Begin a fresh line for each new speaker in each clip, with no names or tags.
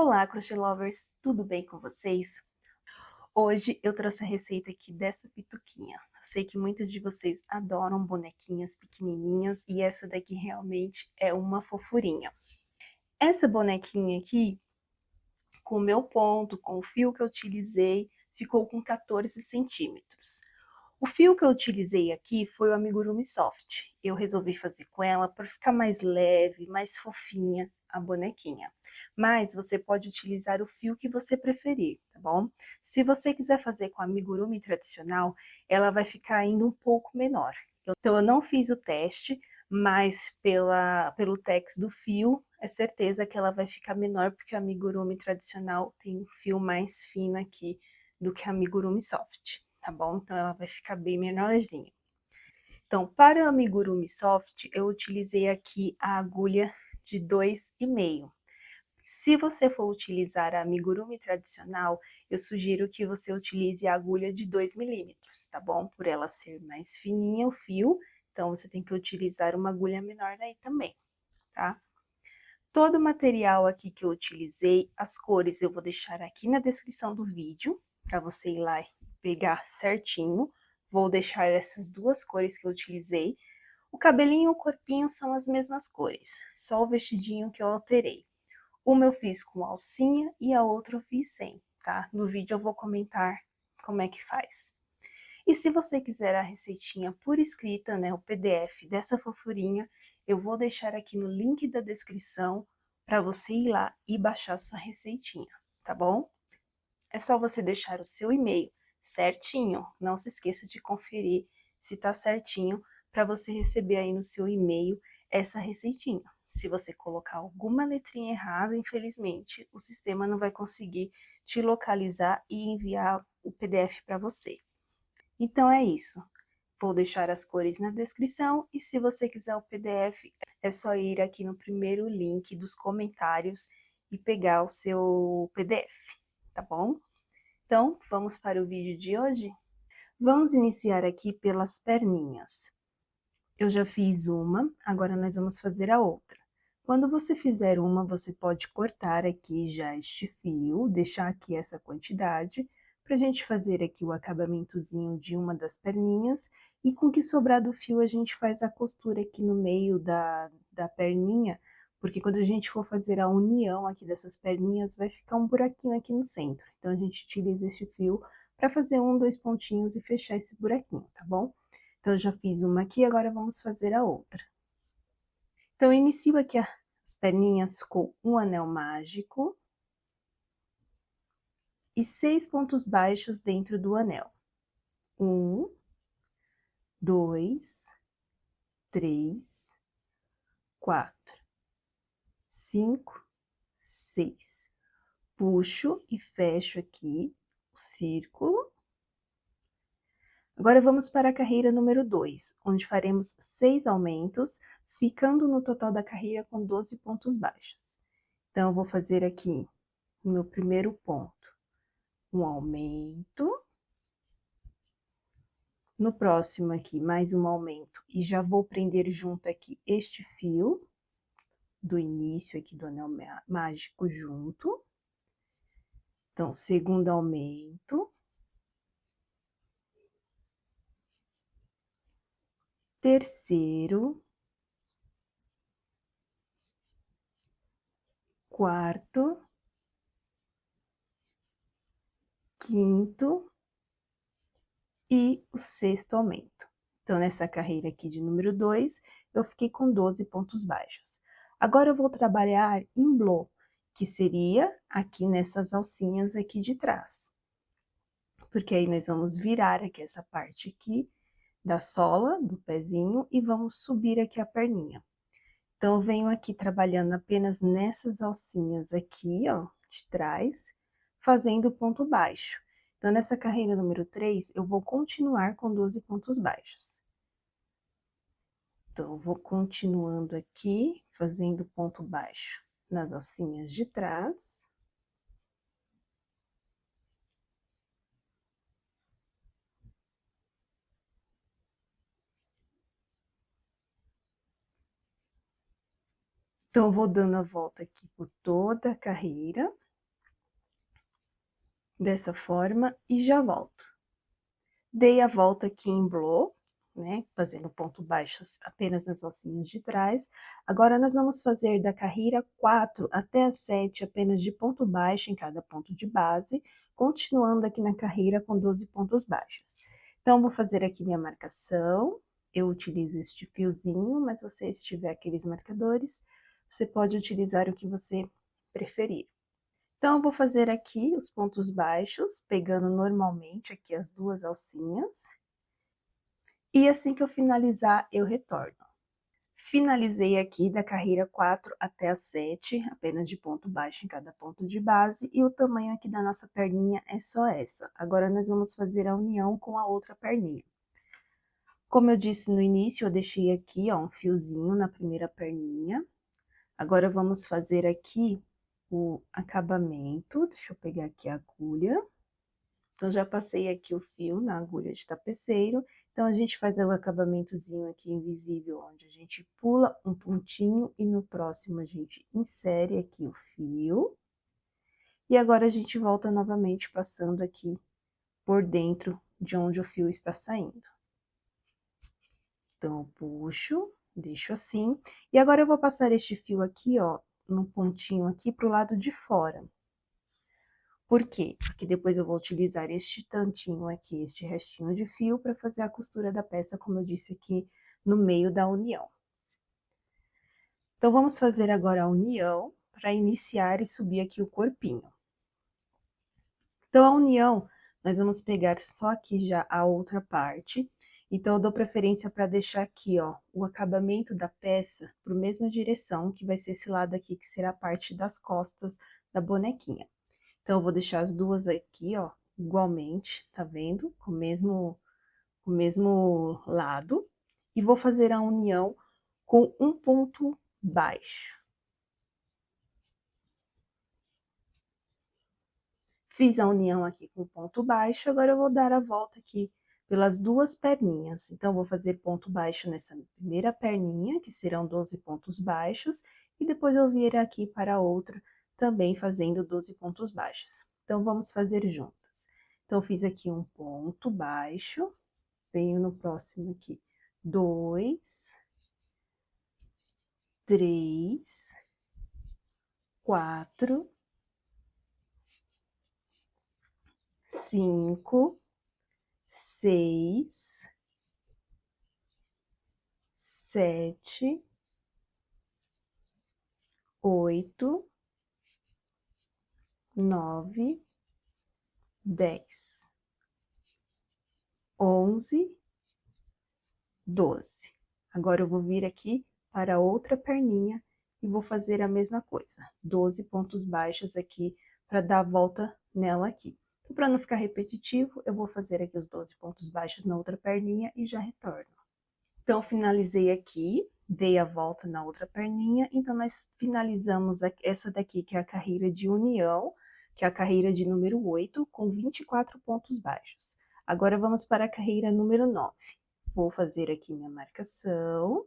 Olá, crochê lovers, tudo bem com vocês? Hoje eu trouxe a receita aqui dessa pituquinha. Eu sei que muitos de vocês adoram bonequinhas pequenininhas e essa daqui realmente é uma fofurinha. Essa bonequinha aqui, com o meu ponto, com o fio que eu utilizei, ficou com 14 centímetros. O fio que eu utilizei aqui foi o Amigurumi Soft. Eu resolvi fazer com ela para ficar mais leve, mais fofinha a bonequinha. Mas você pode utilizar o fio que você preferir, tá bom? Se você quiser fazer com a Amigurumi tradicional, ela vai ficar ainda um pouco menor. Então eu não fiz o teste, mas pelo tex do fio, é certeza que ela vai ficar menor, porque a Amigurumi tradicional tem um fio mais fino aqui do que a Amigurumi Soft, tá bom? Então ela vai ficar bem menorzinha. Então, para o Amigurumi Soft, eu utilizei aqui a agulha de 2,5. Se você for utilizar a Amigurumi tradicional, eu sugiro que você utilize a agulha de 2 milímetros, tá bom? Por ela ser mais fininha o fio, então você tem que utilizar uma agulha menor daí também, tá? Todo o material aqui que eu utilizei, as cores eu vou deixar aqui na descrição do vídeo, para você ir lá e pegar certinho. Vou deixar essas duas cores que eu utilizei. O cabelinho e o corpinho são as mesmas cores, só o vestidinho que eu alterei. Uma eu fiz com alcinha e a outra eu fiz sem, tá? No vídeo eu vou comentar como é que faz. E se você quiser a receitinha por escrita, né, o PDF dessa fofurinha, eu vou deixar aqui no link da descrição para você ir lá e baixar sua receitinha, tá bom? É só você deixar o seu e-mail certinho, não se esqueça de conferir se tá certinho para você receber aí no seu e-mail essa receitinha. Se você colocar alguma letrinha errada, infelizmente, o sistema não vai conseguir te localizar e enviar o PDF para você. Então é isso. Vou deixar as cores na descrição e se você quiser o PDF, é só ir aqui no primeiro link dos comentários e pegar o seu PDF, tá bom? Então, vamos para o vídeo de hoje? Vamos iniciar aqui pelas perninhas. Eu já fiz uma, agora nós vamos fazer a outra. Quando você fizer uma, você pode cortar aqui já este fio, deixar aqui essa quantidade, para a gente fazer aqui o acabamentozinho de uma das perninhas, e com o que sobrar do fio a gente faz a costura aqui no meio da perninha, porque quando a gente for fazer a união aqui dessas perninhas, vai ficar um buraquinho aqui no centro. Então, a gente utiliza este fio para fazer um, dois pontinhos e fechar esse buraquinho, tá bom? Então, eu já fiz uma aqui, agora vamos fazer a outra. Então, eu inicio aqui as perninhas com um anel mágico e 6 pontos baixos dentro do anel. 1, 2, 3, 4, 5, 6. Puxo e fecho aqui o círculo. Agora vamos para a carreira número 2, onde faremos 6 aumentos, ficando no total da carreira com 12 pontos baixos. Então, eu vou fazer aqui no meu primeiro ponto um aumento. No próximo aqui, mais um aumento. E já vou prender junto aqui este fio do início aqui do anel mágico junto. Então, segundo aumento. Terceiro. Quarto. Quinto. E o sexto aumento. Então, nessa carreira aqui de número 2, eu fiquei com 12 pontos baixos. Agora, eu vou trabalhar em blow, que seria aqui nessas alcinhas aqui de trás. Porque aí, nós vamos virar aqui essa parte aqui da sola do pezinho e vamos subir aqui a perninha. Então, eu venho aqui trabalhando apenas nessas alcinhas aqui, ó, de trás, fazendo ponto baixo. Então, nessa carreira número 3, eu vou continuar com 12 pontos baixos. Então, eu vou continuando aqui, fazendo ponto baixo nas alcinhas de trás. Então, eu vou dando a volta aqui por toda a carreira. dessa forma e já volto. Dei a volta aqui em blow, né, fazendo ponto baixo apenas nas alcinhas de trás. Agora, nós vamos fazer da carreira 4 até a 7 apenas de ponto baixo em cada ponto de base, continuando aqui na carreira com 12 pontos baixos. Então, vou fazer aqui minha marcação, eu utilizo este fiozinho, mas se você tiver aqueles marcadores, você pode utilizar o que você preferir. Então, eu vou fazer aqui os pontos baixos, pegando normalmente aqui as duas alcinhas. E assim que eu finalizar, eu retorno. Finalizei aqui da carreira 4 até a 7, apenas de ponto baixo em cada ponto de base, e o tamanho aqui da nossa perninha é só essa. Agora, nós vamos fazer a união com a outra perninha. Como eu disse no início, eu deixei aqui, ó, um fiozinho na primeira perninha. Agora, vamos fazer aqui o acabamento. Deixa eu pegar aqui a agulha. Então, já passei aqui o fio na agulha de tapeceiro. Então, a gente faz o acabamentozinho aqui invisível, onde a gente pula um pontinho e no próximo a gente insere aqui o fio. E agora, a gente volta novamente passando aqui por dentro de onde o fio está saindo. Então, eu puxo, deixo assim. E agora, eu vou passar este fio aqui, ó, no pontinho aqui pro lado de fora. Por quê? Porque depois eu vou utilizar este tantinho aqui, este restinho de fio, para fazer a costura da peça, como eu disse aqui, no meio da união. Então, vamos fazer agora a união, para iniciar e subir aqui o corpinho. Então, a união, nós vamos pegar só aqui já a outra parte. Então, eu dou preferência para deixar aqui, ó, o acabamento da peça para a mesma direção, que vai ser esse lado aqui, que será a parte das costas da bonequinha. Então, eu vou deixar as duas aqui, ó, igualmente, tá vendo? Com o mesmo lado. E vou fazer a união com um ponto baixo. Fiz a união aqui com ponto baixo, agora eu vou dar a volta aqui pelas duas perninhas. Então, vou fazer ponto baixo nessa primeira perninha, que serão 12 pontos baixos, e depois eu vir aqui para a outra, também fazendo 12 pontos baixos. Então, vamos fazer juntas. Então, fiz aqui um ponto baixo, venho no próximo aqui, 2, 3, 4, 5, 6, 7, 8, 9, 10, 11, 12. Agora, eu vou vir aqui para a outra perninha e vou fazer a mesma coisa. 12 pontos baixos aqui para dar a volta nela aqui. Então, para não ficar repetitivo, eu vou fazer aqui os 12 pontos baixos na outra perninha e já retorno. Então, finalizei aqui, dei a volta na outra perninha, então, nós finalizamos essa daqui, que é a carreira de união, que é a carreira de número 8, com 24 pontos baixos. Agora, vamos para a carreira número 9. Vou fazer aqui minha marcação.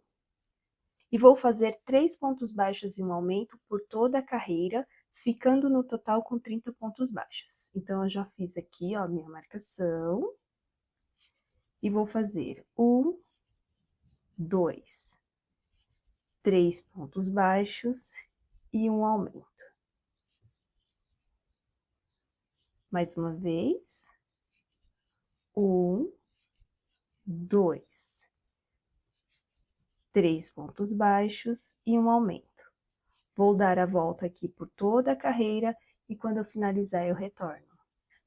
E vou fazer 3 pontos baixos e um aumento por toda a carreira, ficando no total com 30 pontos baixos. Então, eu já fiz aqui, ó, minha marcação. E vou fazer 1, 2, 3 pontos baixos e um aumento. Mais uma vez. 1, 2, 3 pontos baixos e um aumento. Vou dar a volta aqui por toda a carreira e quando eu finalizar eu retorno.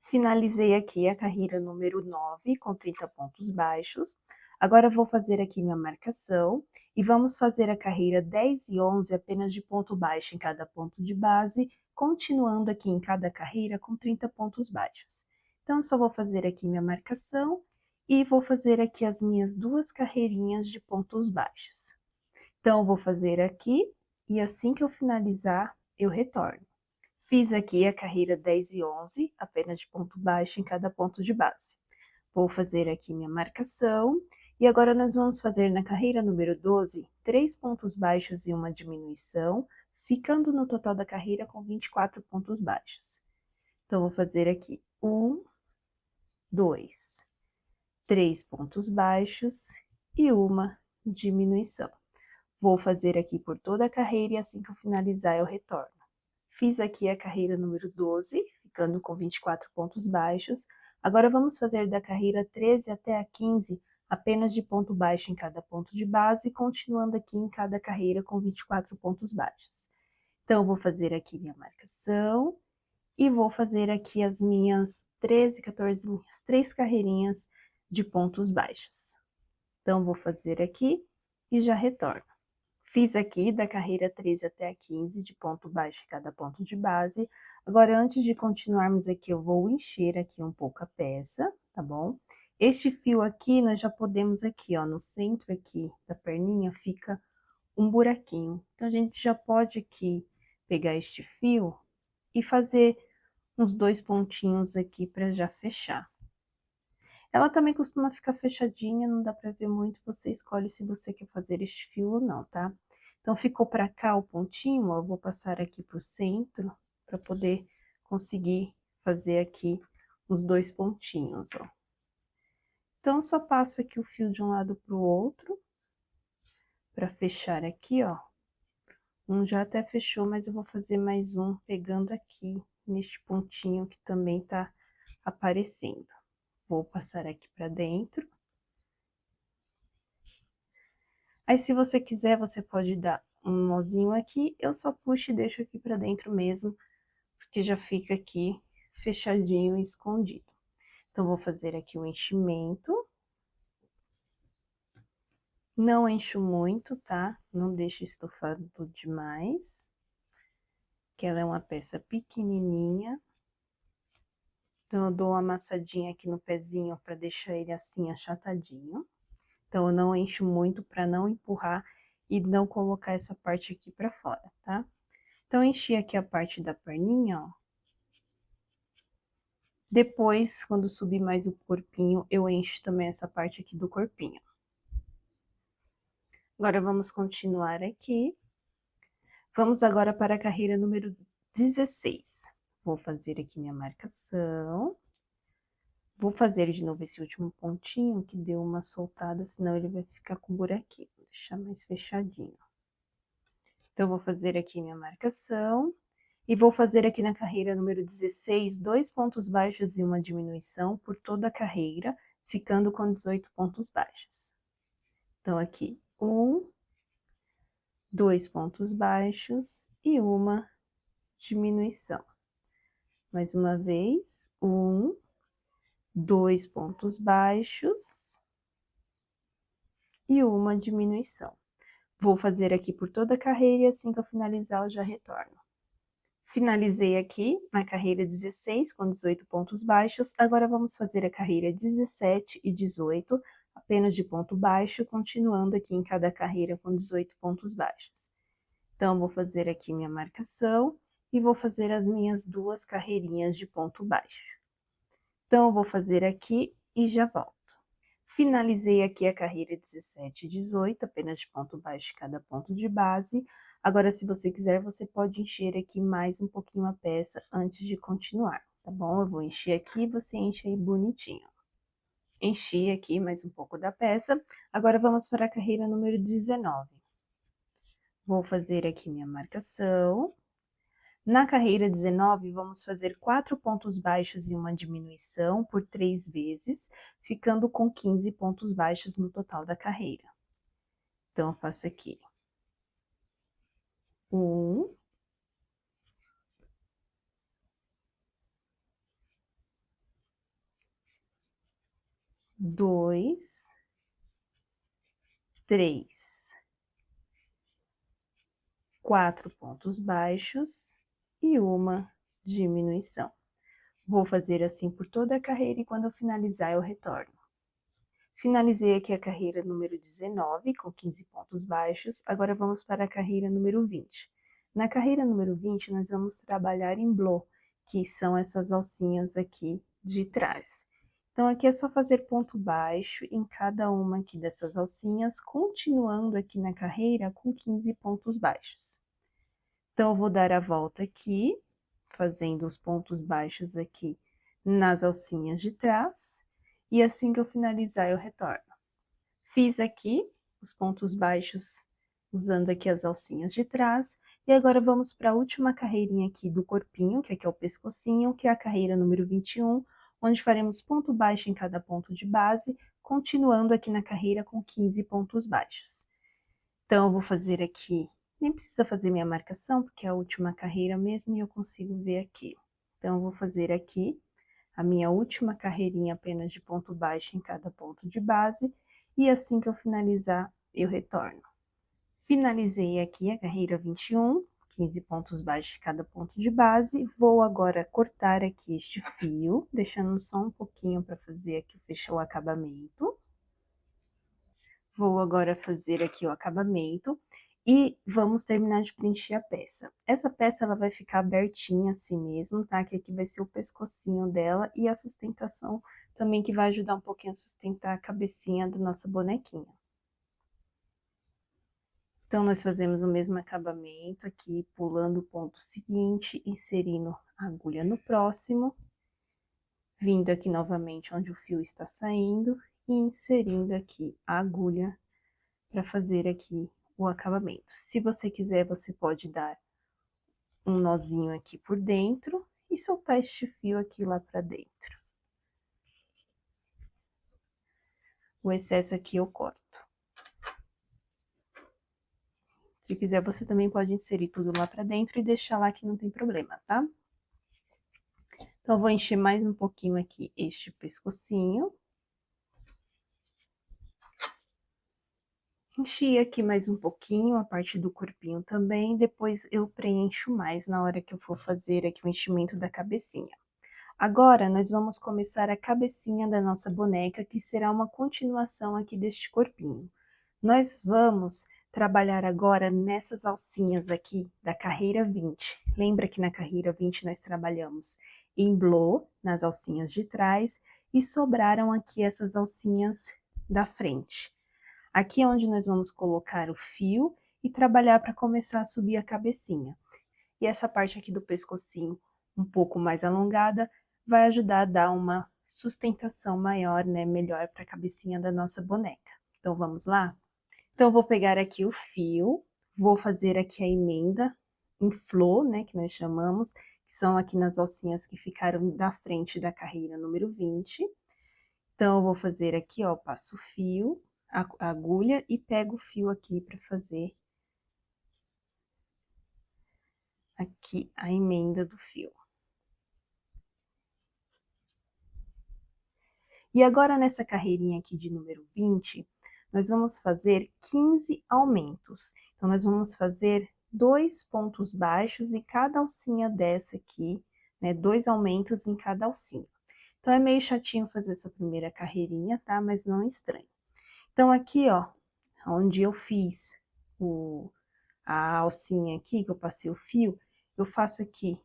Finalizei aqui a carreira número 9 com 30 pontos baixos. Agora, vou fazer aqui minha marcação e vamos fazer a carreira 10 e 11 apenas de ponto baixo em cada ponto de base, continuando aqui em cada carreira com 30 pontos baixos. Então, eu só vou fazer aqui minha marcação e vou fazer aqui as minhas duas carreirinhas de pontos baixos. Então, eu vou fazer aqui e assim que eu finalizar, eu retorno. Fiz aqui a carreira 10 e 11, apenas de ponto baixo em cada ponto de base. Vou fazer aqui minha marcação, e agora nós vamos fazer na carreira número 12, 3 pontos baixos e uma diminuição, ficando no total da carreira com 24 pontos baixos. Então, vou fazer aqui 1, 2, 3 pontos baixos e uma diminuição. Vou fazer aqui por toda a carreira e assim que eu finalizar eu retorno. Fiz aqui a carreira número 12, ficando com 24 pontos baixos. Agora vamos fazer da carreira 13 até a 15, apenas de ponto baixo em cada ponto de base, continuando aqui em cada carreira com 24 pontos baixos. Então, eu vou fazer aqui minha marcação e vou fazer aqui as minhas 13, 14, minhas 3 carreirinhas de pontos baixos. Então, vou fazer aqui e já retorno. Fiz aqui da carreira 13 até a 15 de ponto baixo em cada ponto de base. Agora, antes de continuarmos aqui, eu vou encher aqui um pouco a peça, tá bom? Este fio aqui, nós já podemos aqui, ó, no centro aqui da perninha, fica um buraquinho. Então, a gente já pode aqui pegar este fio e fazer uns 2 pontinhos aqui para já fechar. Ela também costuma ficar fechadinha, não dá pra ver muito, você escolhe se você quer fazer este fio ou não, tá? Então, ficou pra cá o pontinho, ó, eu vou passar aqui pro centro, pra poder conseguir fazer aqui os 2 pontinhos, ó. Então, só passo aqui o fio de um lado pro outro, pra fechar aqui, ó. Um já até fechou, mas eu vou fazer mais um pegando aqui, neste pontinho que também tá aparecendo. Vou passar aqui pra dentro. Aí, se você quiser, você pode dar um nozinho aqui, eu só puxo e deixo aqui pra dentro mesmo, porque já fica aqui fechadinho e escondido. Então, vou fazer aqui o enchimento. Não encho muito, tá? Não deixo estufado demais, que ela é uma peça pequenininha. Então, eu dou uma amassadinha aqui no pezinho pra deixar ele assim achatadinho. Então, eu não encho muito pra não empurrar e não colocar essa parte aqui pra fora, tá? Então, enchi aqui a parte da perninha, ó. Depois, quando subir mais o corpinho, eu encho também essa parte aqui do corpinho. Agora, vamos continuar aqui. Vamos agora para a carreira número 16. Vou fazer aqui minha marcação. Vou fazer de novo esse último pontinho que deu uma soltada, senão ele vai ficar com buraquinho. Vou deixar mais fechadinho. Então, vou fazer aqui minha marcação. E vou fazer aqui na carreira número 16, 2 pontos baixos e uma diminuição por toda a carreira, ficando com 18 pontos baixos. Então, aqui, 1, 2 pontos baixos e uma diminuição. Mais uma vez, 1, 2 pontos baixos e uma diminuição. Vou fazer aqui por toda a carreira e assim que eu finalizar eu já retorno. Finalizei aqui na carreira 16 com 18 pontos baixos, agora vamos fazer a carreira 17 e 18, apenas de ponto baixo, continuando aqui em cada carreira com 18 pontos baixos. Então, vou fazer aqui minha marcação e vou fazer as minhas 2 carreirinhas de ponto baixo. Então, eu vou fazer aqui e já volto. Finalizei aqui a carreira 17 e 18, apenas de ponto baixo cada ponto de base. Agora, se você quiser, você pode encher aqui mais um pouquinho a peça antes de continuar, tá bom? Eu vou encher aqui, você enche aí bonitinho. Enchi aqui mais um pouco da peça. Agora, vamos para a carreira número 19. Vou fazer aqui minha marcação. Na carreira 19, vamos fazer 4 pontos baixos e uma diminuição por 3 vezes, ficando com 15 pontos baixos no total da carreira. Então, eu faço aqui 1, 2, 3, 4 pontos baixos e uma diminuição. Vou fazer assim por toda a carreira e quando eu finalizar eu retorno. Finalizei aqui a carreira número 19, com 15 pontos baixos, agora vamos para a carreira número 20. Na carreira número 20, nós vamos trabalhar em blow, que são essas alcinhas aqui de trás. Então, aqui é só fazer ponto baixo em cada uma aqui dessas alcinhas, continuando aqui na carreira com 15 pontos baixos. Então, eu vou dar a volta aqui, fazendo os pontos baixos aqui nas alcinhas de trás, e assim que eu finalizar eu retorno. Fiz aqui os pontos baixos usando aqui as alcinhas de trás, e agora vamos para a última carreirinha aqui do corpinho, que aqui é o pescocinho, que é a carreira número 21, onde faremos ponto baixo em cada ponto de base, continuando aqui na carreira com 15 pontos baixos. Então, eu vou fazer aqui, nem precisa fazer minha marcação, porque é a última carreira mesmo e eu consigo ver aqui. Então, eu vou fazer aqui a minha última carreirinha apenas de ponto baixo em cada ponto de base, e assim que eu finalizar, eu retorno. Finalizei aqui a carreira 21, 15 pontos baixos em cada ponto de base, vou agora cortar aqui este fio, deixando só um pouquinho para fazer aqui, fechar o acabamento. Vou agora fazer aqui o acabamento e vamos terminar de preencher a peça. Essa peça ela vai ficar abertinha assim mesmo, tá? Que aqui vai ser o pescocinho dela e a sustentação também que vai ajudar um pouquinho a sustentar a cabecinha da nossa bonequinha. Então, nós fazemos o mesmo acabamento aqui, pulando o ponto seguinte, inserindo a agulha no próximo, vindo aqui novamente onde o fio está saindo e inserindo aqui a agulha para fazer aqui o acabamento. Se você quiser, você pode dar um nozinho aqui por dentro e soltar este fio aqui lá para dentro. O excesso aqui eu corto. Se quiser, você também pode inserir tudo lá para dentro e deixar lá que não tem problema, tá? Então, eu vou encher mais um pouquinho aqui este pescocinho. Enchi aqui mais um pouquinho a parte do corpinho também, depois eu preencho mais na hora que eu for fazer aqui o enchimento da cabecinha. Agora, nós vamos começar a cabecinha da nossa boneca, que será uma continuação aqui deste corpinho. Nós vamos trabalhar agora nessas alcinhas aqui da carreira 20. Lembra que na carreira 20 nós trabalhamos em blow, nas alcinhas de trás, e sobraram aqui essas alcinhas da frente. Aqui é onde nós vamos colocar o fio e trabalhar para começar a subir a cabecinha. E essa parte aqui do pescocinho, um pouco mais alongada, vai ajudar a dar uma sustentação maior, né, melhor para a cabecinha da nossa boneca. Então, vamos lá? Então, eu vou pegar aqui o fio, vou fazer aqui a emenda em flor, né, que nós chamamos, que são aqui nas alcinhas que ficaram da frente da carreira número 20. Então, eu vou fazer aqui, ó, passo o fio, a agulha e pego o fio aqui para fazer aqui a emenda do fio. E agora, nessa carreirinha aqui de número 20, nós vamos fazer 15 aumentos. Então, nós vamos fazer 2 pontos baixos em cada alcinha dessa aqui, né? 2 aumentos em cada alcinha. Então, é meio chatinho fazer essa primeira carreirinha, tá? Mas não é estranho. Então, aqui, ó, onde eu fiz a alcinha aqui, que eu passei o fio, eu faço aqui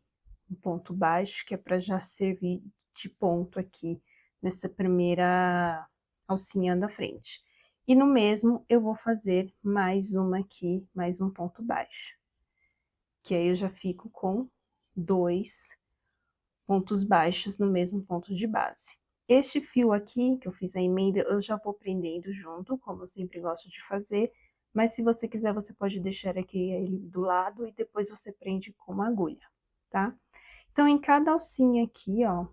um ponto baixo, que é para já servir de ponto aqui nessa primeira alcinha da frente. E no mesmo, eu vou fazer mais uma aqui, mais um ponto baixo. Que aí eu já fico com 2 pontos baixos no mesmo ponto de base. Este fio aqui, que eu fiz a emenda, eu já vou prendendo junto, como eu sempre gosto de fazer, mas se você quiser, você pode deixar aqui ele do lado e depois você prende com uma agulha, tá? Então, em cada alcinha aqui, ó,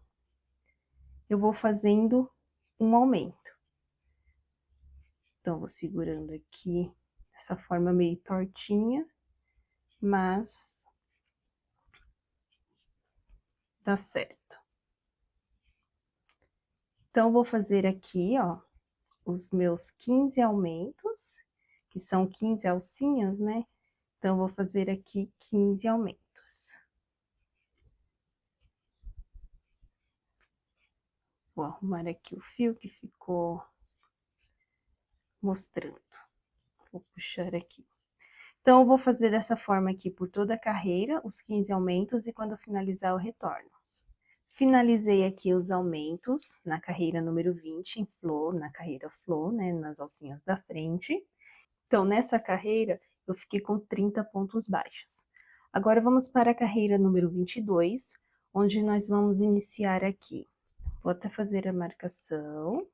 eu vou fazendo um aumento. Então, vou segurando aqui dessa forma meio tortinha, mas dá certo. Então, vou fazer aqui, ó, os meus 15 aumentos, que são 15 alcinhas, né? Então, vou fazer aqui 15 aumentos. Vou arrumar aqui o fio que ficou mostrando. Vou puxar aqui. Então, eu vou fazer dessa forma aqui por toda a carreira, os 15 aumentos, e quando eu finalizar, eu retorno. Finalizei aqui os aumentos na carreira número 20, em flor, na carreira flor, né, nas alcinhas da frente. Então, nessa carreira, eu fiquei com 30 pontos baixos. Agora, vamos para a carreira número 22, onde nós vamos iniciar aqui Vou até fazer a marcação.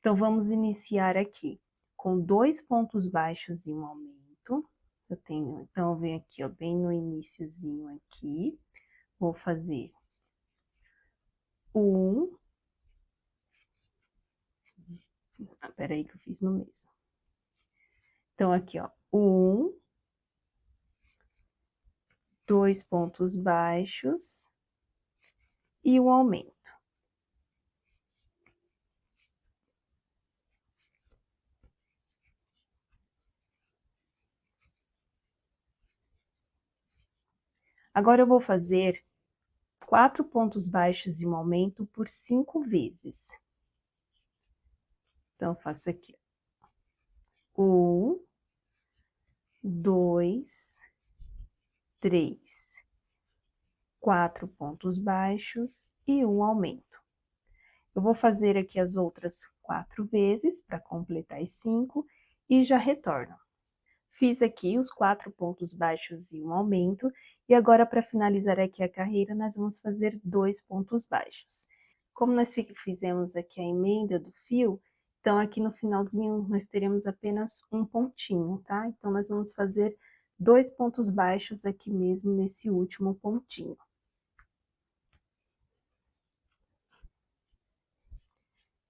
Então, vamos iniciar aqui com 2 pontos baixos e um aumento. Então, eu venho aqui, ó, bem no iniciozinho aqui. Vou fazer 1. Peraí que eu fiz no mesmo. Então, aqui, ó, 1, 2 pontos baixos e um aumento. Agora, eu vou fazer 4 pontos baixos e um aumento por 5 vezes. Então, eu faço aqui, ó. 1, 2, 3, 4 pontos baixos e um aumento. Eu vou fazer aqui as outras 4 vezes para completar as 5 e já retorno. Fiz aqui os 4 pontos baixos e um aumento, e agora para finalizar aqui a carreira, nós vamos fazer 2 pontos baixos. Como nós fizemos aqui a emenda do fio, então aqui no finalzinho nós teremos apenas um pontinho, tá? Então nós vamos fazer 2 pontos baixos aqui mesmo nesse último pontinho.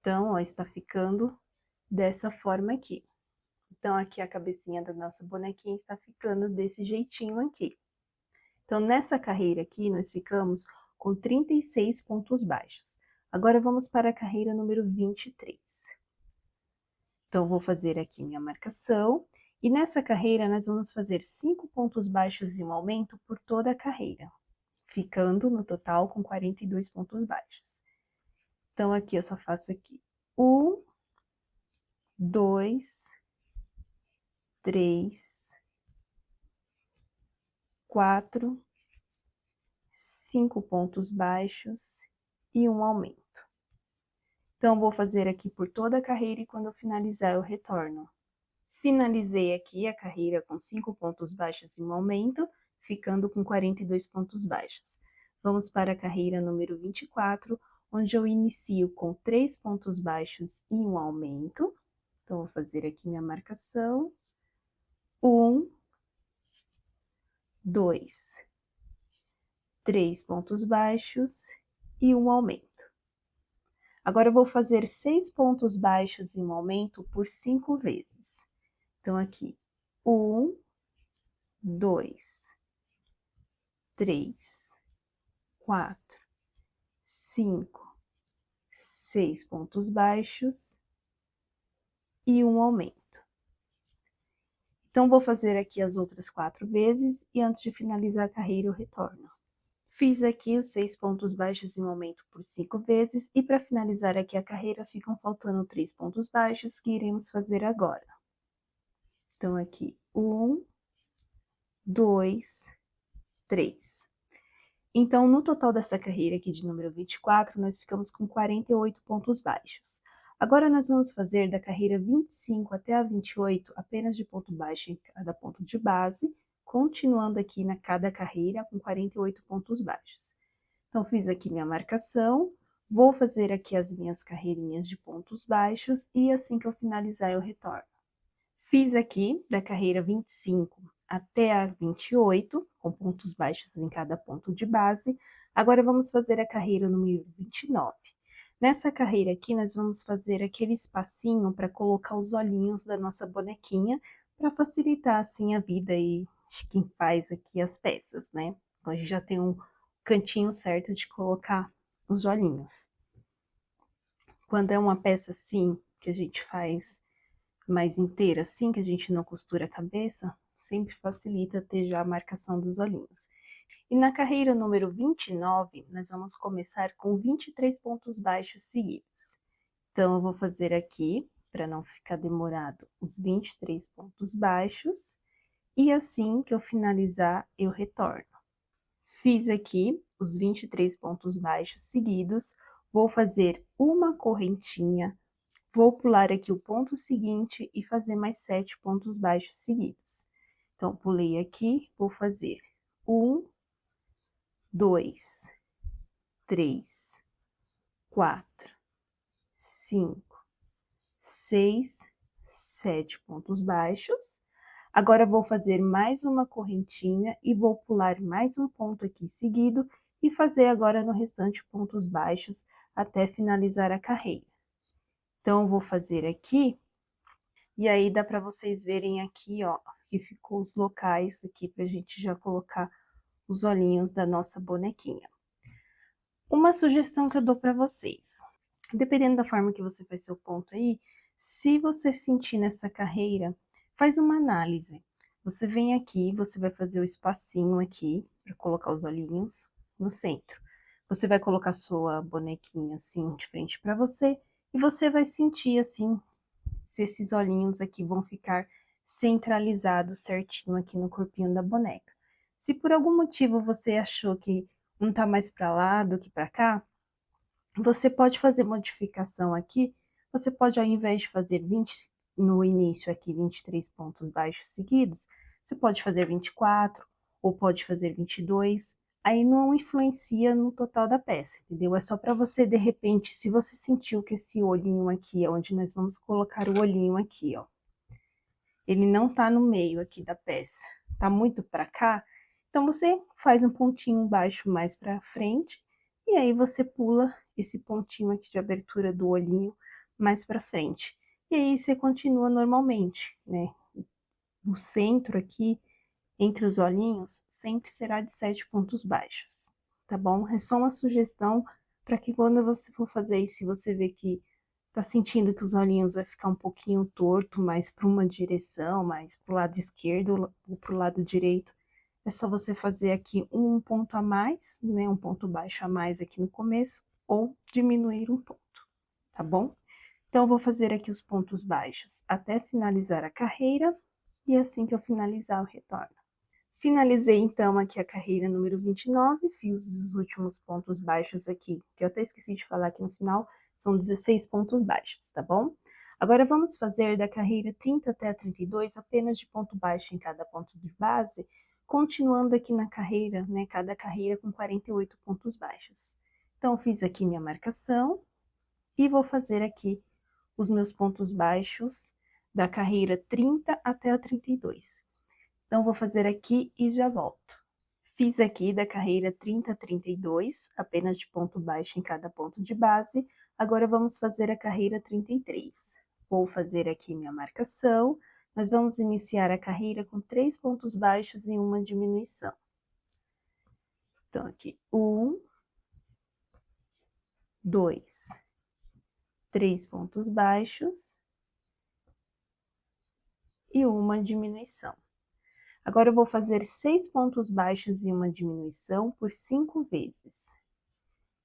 Então, ó, está ficando dessa forma aqui. Então, aqui a cabecinha da nossa bonequinha está ficando desse jeitinho aqui. Então, nessa carreira aqui, nós ficamos com 36 pontos baixos. Agora, vamos para a carreira número 23. Então, vou fazer aqui minha marcação. E nessa carreira, nós vamos fazer 5 pontos baixos e um aumento por toda a carreira, ficando no total com 42 pontos baixos. Então, aqui eu só faço aqui 1, 2, 3, 4, 5 pontos baixos e um aumento. Então, vou fazer aqui por toda a carreira e quando eu finalizar eu retorno. Finalizei aqui a carreira com 5 pontos baixos e um aumento, ficando com 42 pontos baixos. Vamos para a carreira número 24, onde eu inicio com 3 pontos baixos e um aumento. Então, vou fazer aqui minha marcação. 1, 2, 3 pontos baixos e um aumento. Agora, eu vou fazer 6 pontos baixos e um aumento por 5 vezes. Então, aqui, 1, 2, 3, 4, 5, 6 pontos baixos e um aumento. Então, vou fazer aqui as outras 4 vezes e antes de finalizar a carreira eu retorno. Fiz aqui os 6 pontos baixos e um aumento por 5 vezes e para finalizar aqui a carreira ficam faltando 3 pontos baixos que iremos fazer agora. Então, aqui, 1, 2, 3. Então, no total dessa carreira aqui de número 24, nós ficamos com 48 pontos baixos. Agora, nós vamos fazer da carreira 25 até a 28 apenas de ponto baixo em cada ponto de base, continuando aqui na cada carreira com 48 pontos baixos. Então, fiz aqui minha marcação, vou fazer aqui as minhas carreirinhas de pontos baixos e assim que eu finalizar eu retorno. Fiz aqui da carreira 25 até a 28, com pontos baixos em cada ponto de base. Agora, vamos fazer a carreira número 29. Nessa carreira aqui, nós vamos fazer aquele espacinho para colocar os olhinhos da nossa bonequinha, para facilitar, assim, a vida aí de quem faz aqui as peças, né? Então, a gente já tem um cantinho certo de colocar os olhinhos. Quando é uma peça assim, que a gente faz mais inteira assim, que a gente não costura a cabeça, sempre facilita ter já a marcação dos olhinhos. E na carreira número 29, nós vamos começar com 23 pontos baixos seguidos. Então, eu vou fazer aqui, para não ficar demorado, os 23 pontos baixos, e assim que eu finalizar, eu retorno. Fiz aqui os 23 pontos baixos seguidos, vou fazer uma correntinha, vou pular aqui o ponto seguinte e fazer mais 7 pontos baixos seguidos. Então, pulei aqui, vou fazer 1, 2, 3, 4, 5, 6, 7 pontos baixos. Agora, vou fazer mais uma correntinha e vou pular mais um ponto aqui seguido e fazer agora no restante pontos baixos até finalizar a carreira. Então, vou fazer aqui, e aí dá para vocês verem aqui, ó, que ficou os locais aqui pra gente já colocar os olhinhos da nossa bonequinha. Uma sugestão que eu dou para vocês, dependendo da forma que você faz seu ponto aí, se você sentir nessa carreira, faz uma análise. Você vem aqui, você vai fazer o espacinho aqui, para colocar os olhinhos no centro. Você vai colocar sua bonequinha assim, de frente para você, e você vai sentir assim, se esses olhinhos aqui vão ficar centralizados certinho aqui no corpinho da boneca. Se por algum motivo você achou que um tá mais para lá do que para cá, você pode fazer modificação aqui, você pode, ao invés de fazer 20, no início aqui, 23 pontos baixos seguidos, você pode fazer 24, ou pode fazer 22, aí não influencia no total da peça, entendeu? É só para você, de repente, se você sentiu que esse olhinho aqui, onde nós vamos colocar o olhinho aqui, ó, ele não tá no meio aqui da peça, tá muito para cá, então você faz um pontinho baixo mais para frente, e aí você pula esse pontinho aqui de abertura do olhinho mais para frente. E aí você continua normalmente, né? O centro aqui, entre os olhinhos, sempre será de 7 pontos baixos, tá bom? É só uma sugestão para que quando você for fazer isso, se você vê que tá sentindo que os olhinhos vai ficar um pouquinho torto, mais para uma direção, mais pro lado esquerdo ou pro lado direito, é só você fazer aqui um ponto a mais, né, um ponto baixo a mais aqui no começo, ou diminuir um ponto, tá bom? Então, eu vou fazer aqui os pontos baixos até finalizar a carreira, e assim que eu finalizar, eu retorno. Finalizei, então, aqui a carreira número 29, fiz os últimos pontos baixos aqui, que eu até esqueci de falar aqui no final, são 16 pontos baixos, tá bom? Agora, vamos fazer da carreira 30 até a 32 apenas de ponto baixo em cada ponto de base, continuando aqui na carreira, né, cada carreira com 48 pontos baixos. Então, eu fiz aqui minha marcação e vou fazer aqui os meus pontos baixos da carreira 30 até a 32. Então, vou fazer aqui e já volto. Fiz aqui da carreira 30 a 32, apenas de ponto baixo em cada ponto de base. Agora, vamos fazer a carreira 33. Vou fazer aqui minha marcação. Nós vamos iniciar a carreira com 3 pontos baixos e uma diminuição. Então, aqui, 1, 2, 3 pontos baixos e uma diminuição. Agora, eu vou fazer 6 pontos baixos e uma diminuição por 5 vezes.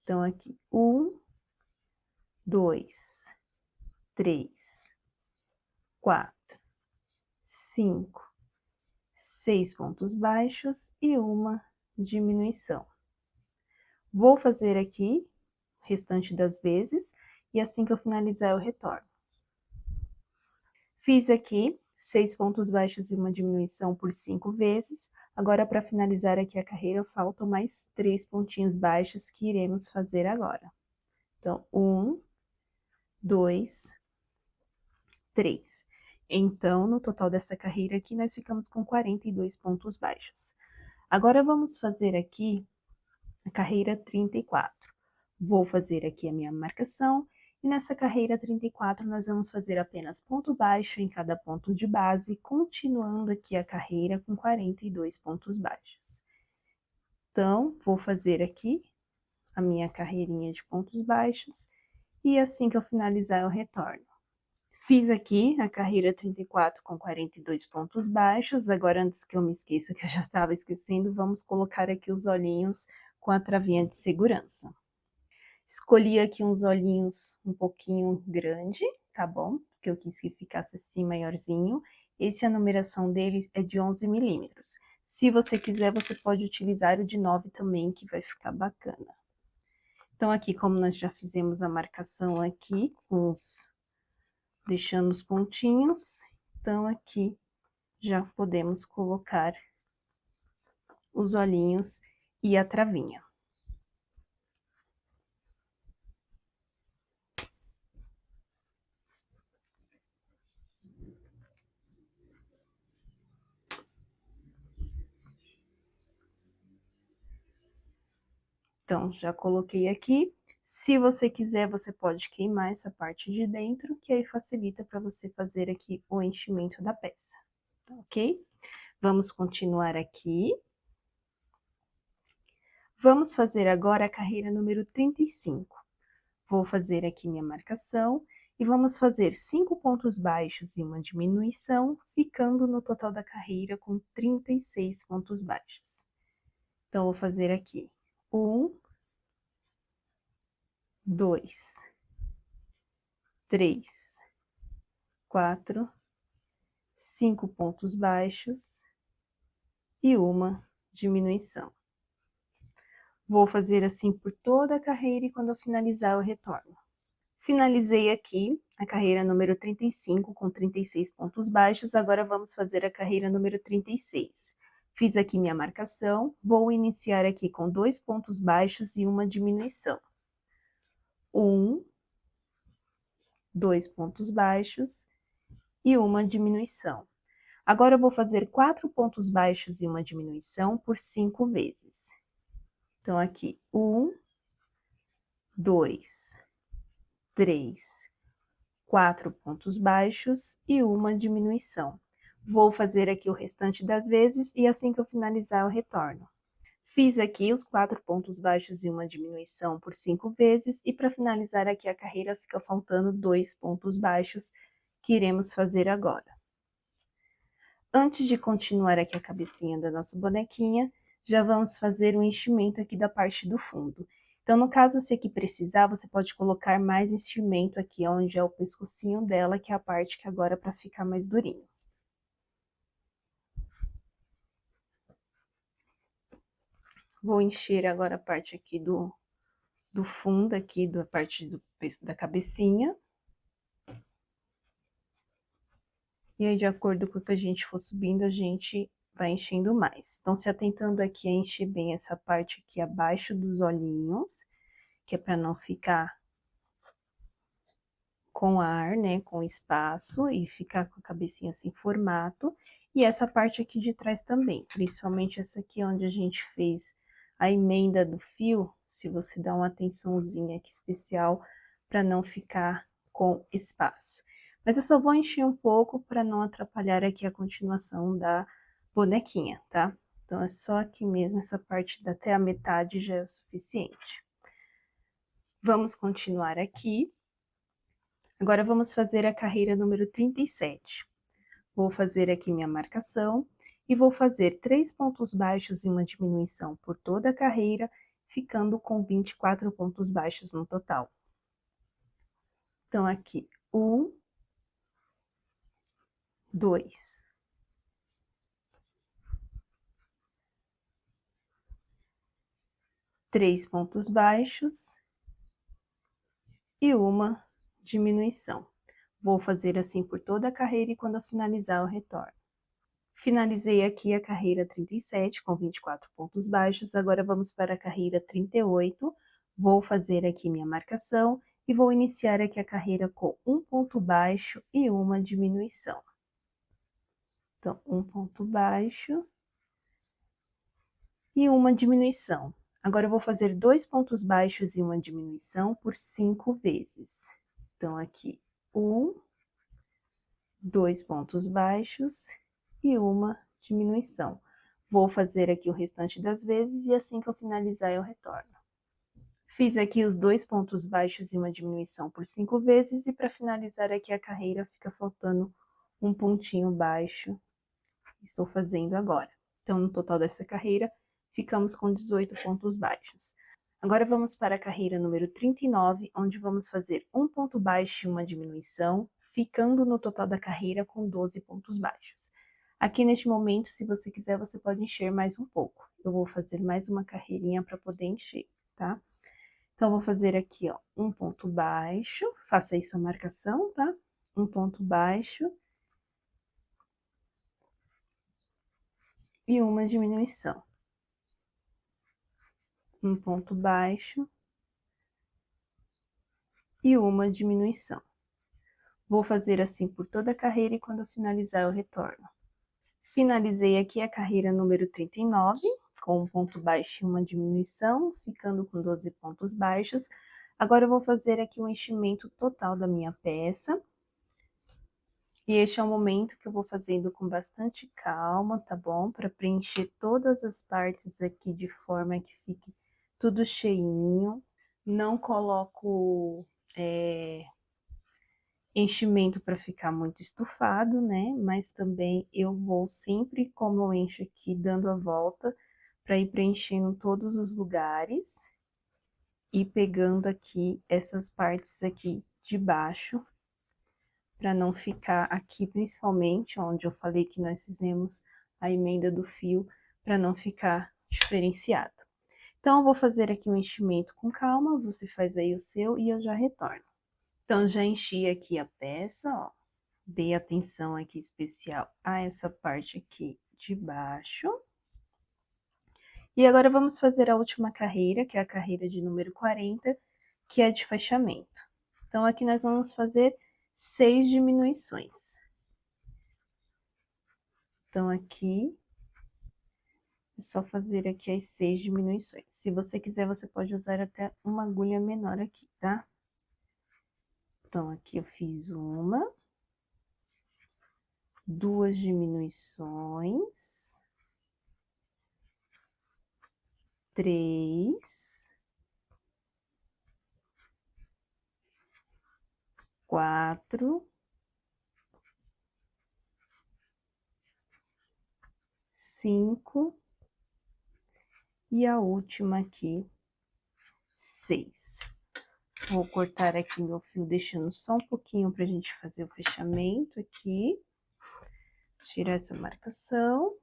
Então, aqui, 1, 2, 3, 4, 5, 6 pontos baixos e uma diminuição. Vou fazer aqui o restante das vezes, e assim que eu finalizar, eu retorno. Fiz aqui 6 pontos baixos e uma diminuição por 5 vezes. Agora, para finalizar aqui a carreira, faltam mais 3 pontinhos baixos que iremos fazer agora. Então, 1, 2, 3. Então, no total dessa carreira aqui, nós ficamos com 42 pontos baixos. Agora, vamos fazer aqui a carreira 34. Vou fazer aqui a minha marcação, e nessa carreira 34, nós vamos fazer apenas ponto baixo em cada ponto de base, continuando aqui a carreira com 42 pontos baixos. Então, vou fazer aqui a minha carreirinha de pontos baixos, e assim que eu finalizar, eu retorno. Fiz aqui a carreira 34 com 42 pontos baixos. Agora, antes que eu me esqueça, que eu já estava esquecendo, vamos colocar aqui os olhinhos com a travinha de segurança. Escolhi aqui uns olhinhos um pouquinho grande, tá bom? Porque eu quis que ficasse assim maiorzinho. A numeração deles é de 11 milímetros. Se você quiser, você pode utilizar o de 9 também, que vai ficar bacana. Então, aqui, como nós já fizemos a marcação aqui, deixando os pontinhos, então aqui já podemos colocar os olhinhos e a travinha. Então, já coloquei aqui. Se você quiser, você pode queimar essa parte de dentro, que aí facilita para você fazer aqui o enchimento da peça, tá ok? Vamos continuar aqui. Vamos fazer agora a carreira número 35. Vou fazer aqui minha marcação e vamos fazer 5 pontos baixos e uma diminuição, ficando no total da carreira com 36 pontos baixos. Então, vou fazer aqui 1, 2, 3, 4, 5 pontos baixos e uma diminuição. Vou fazer assim por toda a carreira e quando eu finalizar eu retorno. Finalizei aqui a carreira número 35 com 36 pontos baixos, agora vamos fazer a carreira número 36. Fiz aqui minha marcação, vou iniciar aqui com 2 pontos baixos e uma diminuição. 1, 2 pontos baixos e uma diminuição. Agora eu vou fazer 4 pontos baixos e uma diminuição por 5 vezes. Então, aqui, 1, 2, 3, 4 pontos baixos e uma diminuição. Vou fazer aqui o restante das vezes e assim que eu finalizar eu retorno. Fiz aqui os 4 pontos baixos e uma diminuição por 5 vezes e para finalizar aqui a carreira fica faltando 2 pontos baixos que iremos fazer agora. Antes de continuar aqui a cabecinha da nossa bonequinha, já vamos fazer o enchimento aqui da parte do fundo. Então, no caso, se aqui precisar, você pode colocar mais enchimento aqui, onde é o pescocinho dela, que é a parte que agora é para ficar mais durinho. Vou encher agora a parte aqui do fundo, aqui da parte da cabecinha. E aí, de acordo com o que a gente for subindo, a gente vai enchendo mais. Então, se atentando aqui a encher bem essa parte aqui abaixo dos olhinhos, que é para não ficar com ar, né, com espaço e ficar com a cabecinha sem formato. E essa parte aqui de trás também, principalmente essa aqui onde a gente fez a emenda do fio, se você dá uma atençãozinha aqui especial para não ficar com espaço. Mas eu só vou encher um pouco para não atrapalhar aqui a continuação da bonequinha, tá? Então, é só aqui mesmo, essa parte até a metade já é o suficiente. Vamos continuar aqui. Agora, vamos fazer a carreira número 37. Vou fazer aqui minha marcação e vou fazer 3 pontos baixos e uma diminuição por toda a carreira, ficando com 24 pontos baixos no total. Então, aqui, 1, 2, 3 pontos baixos e uma diminuição. Vou fazer assim por toda a carreira e quando eu finalizar eu retorno. Finalizei aqui a carreira 37 com 24 pontos baixos, agora vamos para a carreira 38. Vou fazer aqui minha marcação e vou iniciar aqui a carreira com um ponto baixo e uma diminuição. Então, um ponto baixo e uma diminuição. Agora, eu vou fazer 2 pontos baixos e uma diminuição por 5 vezes. Então, aqui, 1, 2 pontos baixos e uma diminuição. Vou fazer aqui o restante das vezes e assim que eu finalizar, eu retorno. Fiz aqui os 2 pontos baixos e uma diminuição por 5 vezes e para finalizar aqui a carreira, fica faltando um pontinho baixo. Estou fazendo agora. Então, no total dessa carreira, ficamos com 18 pontos baixos. Agora, vamos para a carreira número 39, onde vamos fazer um ponto baixo e uma diminuição, ficando no total da carreira com 12 pontos baixos. Aqui, neste momento, se você quiser, você pode encher mais um pouco. Eu vou fazer mais uma carreirinha para poder encher, tá? Então, vou fazer aqui, ó, um ponto baixo, faça aí sua marcação, tá? Um ponto baixo e uma diminuição. Um ponto baixo e uma diminuição. Vou fazer assim por toda a carreira e quando eu finalizar eu retorno. Finalizei aqui a carreira número 39, com um ponto baixo e uma diminuição, ficando com 12 pontos baixos. Agora eu vou fazer aqui o enchimento total da minha peça. E este é o momento que eu vou fazendo com bastante calma, tá bom? Para preencher todas as partes aqui de forma que fique tudo cheinho. Não coloco enchimento para ficar muito estufado, né? Mas também eu vou sempre, como eu encho aqui, dando a volta para ir preenchendo todos os lugares e pegando aqui essas partes aqui de baixo, para não ficar aqui, principalmente onde eu falei que nós fizemos a emenda do fio, para não ficar diferenciado. Então, eu vou fazer aqui um enchimento com calma, você faz aí o seu e eu já retorno. Então, já enchi aqui a peça, ó, dei atenção aqui especial a essa parte aqui de baixo. E agora vamos fazer a última carreira, que é a carreira de número 40, que é de fechamento. Então, aqui nós vamos fazer 6 diminuições. Então, aqui, é só fazer aqui as 6 diminuições. Se você quiser, você pode usar até uma agulha menor aqui, tá? Então, aqui eu fiz uma, 2 diminuições, 3, 4, 5 e a última aqui, 6. Vou cortar aqui meu fio, deixando só um pouquinho pra gente fazer o fechamento aqui. Tirar essa marcação.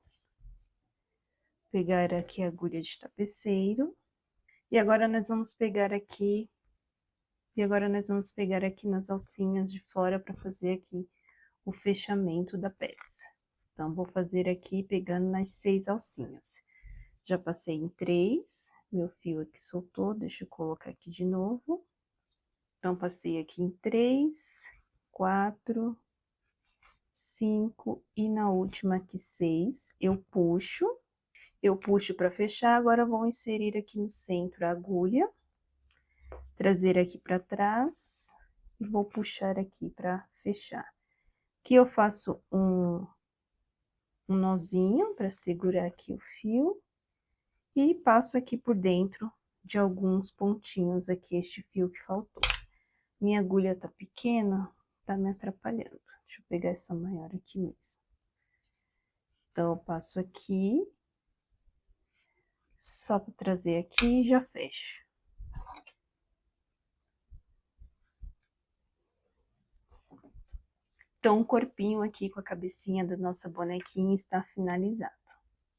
Pegar aqui a agulha de tapeceiro. E agora nós vamos pegar aqui... nas alcinhas de fora para fazer aqui o fechamento da peça. Então, vou fazer aqui pegando nas 6 alcinhas. Já passei em 3, meu fio aqui soltou, deixa eu colocar aqui de novo. Então, passei aqui em 3, 4, 5 e na última aqui 6, eu puxo para fechar. Agora, eu vou inserir aqui no centro a agulha, trazer aqui para trás e vou puxar aqui para fechar. Aqui eu faço um nozinho para segurar aqui o fio e passo aqui por dentro de alguns pontinhos aqui, este fio que faltou. Minha agulha tá pequena, tá me atrapalhando. Deixa eu pegar essa maior aqui mesmo. Então, eu passo aqui, só para trazer aqui e já fecho. Então, o corpinho aqui com a cabecinha da nossa bonequinha está finalizado.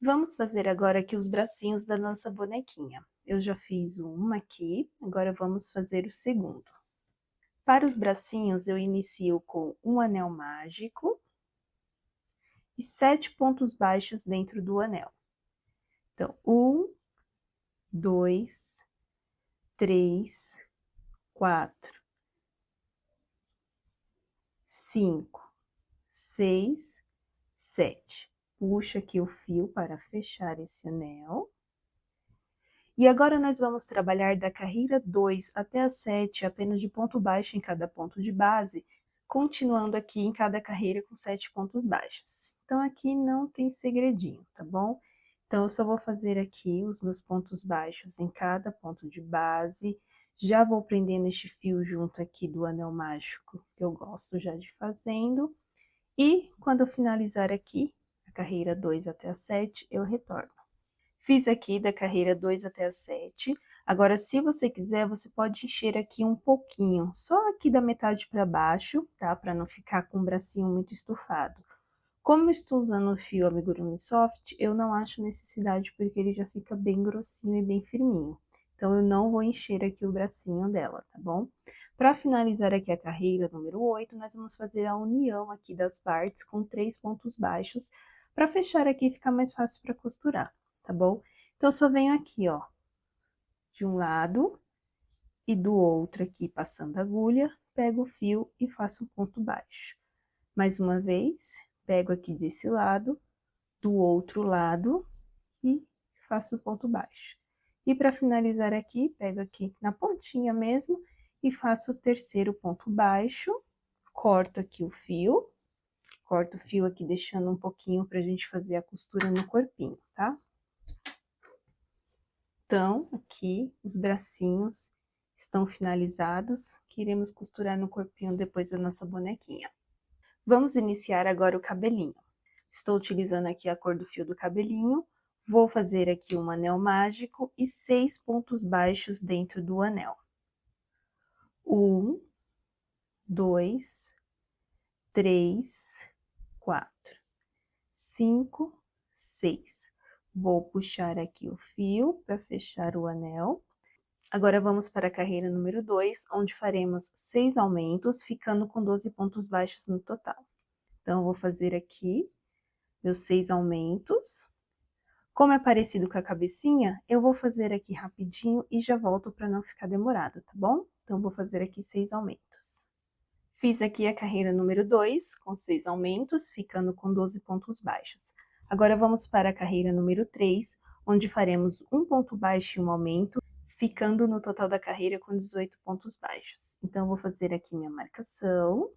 Vamos fazer agora aqui os bracinhos da nossa bonequinha. Eu já fiz uma aqui, agora vamos fazer o segundo. Para os bracinhos, eu inicio com um anel mágico e 7 pontos baixos dentro do anel. Então, 1, 2, 3, 4, 5, 6, 7. Puxa aqui o fio para fechar esse anel. E agora nós vamos trabalhar da carreira 2 até a 7, apenas de ponto baixo em cada ponto de base, continuando aqui em cada carreira com 7 pontos baixos. Então, aqui não tem segredinho, tá bom? Então, eu só vou fazer aqui os meus pontos baixos em cada ponto de base. Já vou prendendo este fio junto aqui do anel mágico, que eu gosto já de fazendo. E, quando eu finalizar aqui, a carreira 2 até a 7, eu retorno. Fiz aqui da carreira 2 até a 7. Agora, se você quiser, você pode encher aqui um pouquinho, só aqui da metade para baixo, tá? Para não ficar com o bracinho muito estufado. Como eu estou usando o fio Amigurumi Soft, eu não acho necessidade, porque ele já fica bem grossinho e bem firminho. Então, eu não vou encher aqui o bracinho dela, tá bom? Para finalizar aqui a carreira número 8, nós vamos fazer a união aqui das partes com 3 pontos baixos, para fechar aqui e ficar mais fácil para costurar, tá bom? Então, eu só venho aqui, ó, de um lado e do outro aqui, passando a agulha, pego o fio e faço um ponto baixo. Mais uma vez, pego aqui desse lado, do outro lado e faço o ponto baixo. E para finalizar aqui, pego aqui na pontinha mesmo e faço o terceiro ponto baixo, corto aqui o fio, corto o fio aqui deixando um pouquinho pra gente fazer a costura no corpinho, tá? Então, aqui os bracinhos estão finalizados, que iremos costurar no corpinho depois da nossa bonequinha. Vamos iniciar agora o cabelinho. Estou utilizando aqui a cor do fio do cabelinho, vou fazer aqui um anel mágico e 6 pontos baixos dentro do anel. 1, 2, 3, 4, 5, 6. Vou puxar aqui o fio para fechar o anel. Agora vamos para a carreira número 2, onde faremos 6 aumentos, ficando com 12 pontos baixos no total. Então, eu vou fazer aqui meus 6 aumentos. Como é parecido com a cabecinha, eu vou fazer aqui rapidinho e já volto para não ficar demorado, tá bom? Então, vou fazer aqui 6 aumentos. Fiz aqui a carreira número 2, com 6 aumentos, ficando com 12 pontos baixos. Agora, vamos para a carreira número 3, onde faremos um ponto baixo e um aumento, ficando no total da carreira com 18 pontos baixos. Então, vou fazer aqui minha marcação.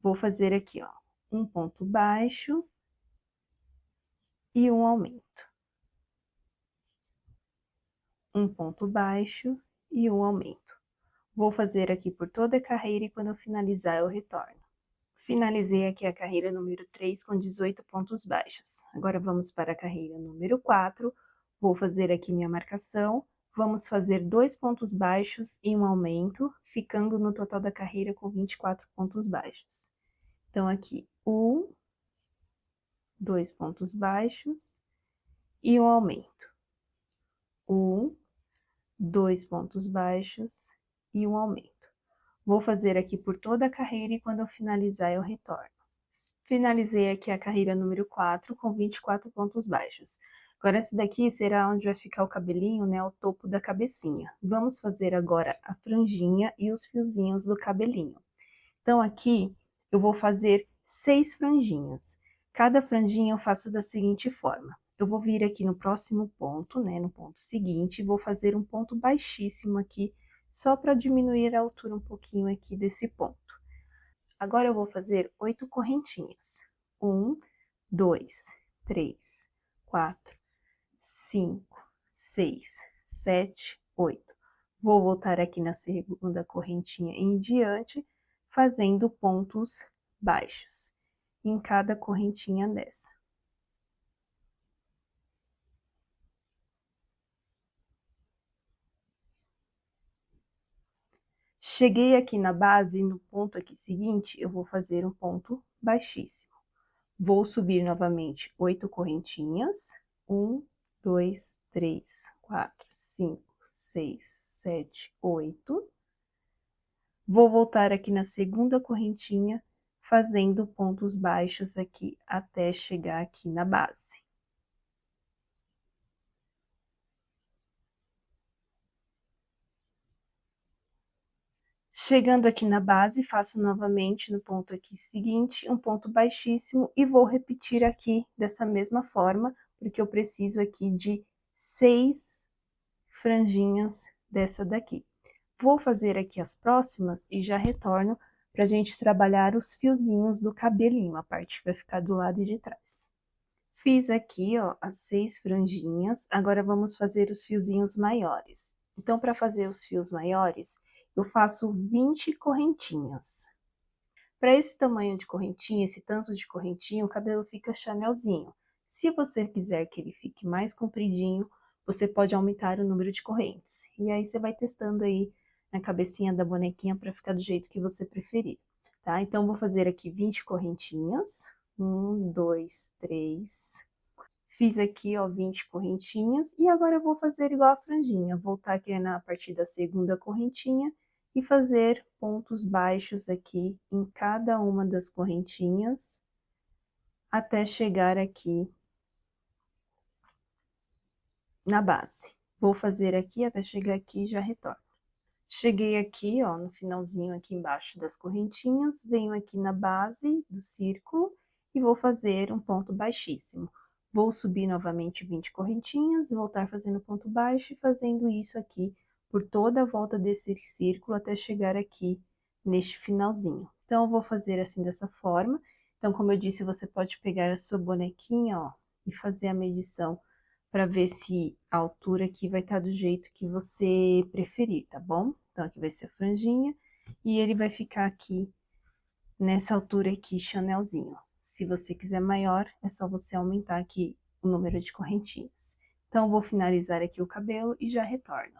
Vou fazer aqui, ó, um ponto baixo e um aumento. Um ponto baixo e um aumento. Vou fazer aqui por toda a carreira e quando eu finalizar eu retorno. Finalizei aqui a carreira número 3 com 18 pontos baixos. Agora vamos para a carreira número 4. Vou fazer aqui minha marcação. Vamos fazer 2 pontos baixos e um aumento, ficando no total da carreira com 24 pontos baixos. Então, aqui, 1, 2 pontos baixos e um aumento. 1, 2 pontos baixos e um aumento. Vou fazer aqui por toda a carreira e quando eu finalizar eu retorno. Finalizei aqui a carreira número 4 com 24 pontos baixos. Agora essa daqui será onde vai ficar o cabelinho, né, o topo da cabecinha. Vamos fazer agora a franjinha e os fiozinhos do cabelinho. Então aqui eu vou fazer 6 franjinhas. Cada franjinha eu faço da seguinte forma. Eu vou vir aqui no próximo ponto, né, no ponto seguinte, e vou fazer um ponto baixíssimo aqui, só para diminuir a altura um pouquinho aqui desse ponto. Agora eu vou fazer 8 correntinhas. 1, 2, 3, 4, 5, 6, 7, 8. Vou voltar aqui na segunda correntinha em diante, fazendo pontos baixos em cada correntinha dessa. Cheguei aqui na base, no ponto aqui seguinte, eu vou fazer um ponto baixíssimo. Vou subir novamente 8 correntinhas. 1, 2, 3, 4, 5, 6, 7, 8. Vou voltar aqui na segunda correntinha, fazendo pontos baixos aqui até chegar aqui na base. Chegando aqui na base, faço novamente no ponto aqui seguinte, um ponto baixíssimo e vou repetir aqui dessa mesma forma, porque eu preciso aqui de 6 franjinhas dessa daqui. Vou fazer aqui as próximas e já retorno pra gente trabalhar os fiozinhos do cabelinho, a parte que vai ficar do lado de trás. Fiz aqui, ó, as 6 franjinhas, agora vamos fazer os fiozinhos maiores. Então, para fazer os fios maiores, eu faço 20 correntinhas. Para esse tamanho de correntinha, esse tanto de correntinha, o cabelo fica chanelzinho. Se você quiser que ele fique mais compridinho, você pode aumentar o número de correntes. E aí, você vai testando aí na cabecinha da bonequinha para ficar do jeito que você preferir, tá? Então, vou fazer aqui 20 correntinhas. 1, 2, 3... Fiz aqui, ó, 20 correntinhas, e agora eu vou fazer igual a franjinha, voltar aqui na partir da segunda correntinha e fazer pontos baixos aqui em cada uma das correntinhas, até chegar aqui na base. Vou fazer aqui até chegar aqui e já retorno. Cheguei aqui, ó, no finalzinho aqui embaixo das correntinhas, venho aqui na base do círculo e vou fazer um ponto baixíssimo. Vou subir novamente 20 correntinhas, voltar fazendo ponto baixo e fazendo isso aqui por toda a volta desse círculo até chegar aqui neste finalzinho. Então, eu vou fazer assim dessa forma. Então, como eu disse, você pode pegar a sua bonequinha, ó, e fazer a medição para ver se a altura aqui vai estar do jeito que você preferir, tá bom? Então, aqui vai ser a franjinha e ele vai ficar aqui nessa altura aqui, chanelzinho. Se você quiser maior, é só você aumentar aqui o número de correntinhas. Então, vou finalizar aqui o cabelo e já retorno.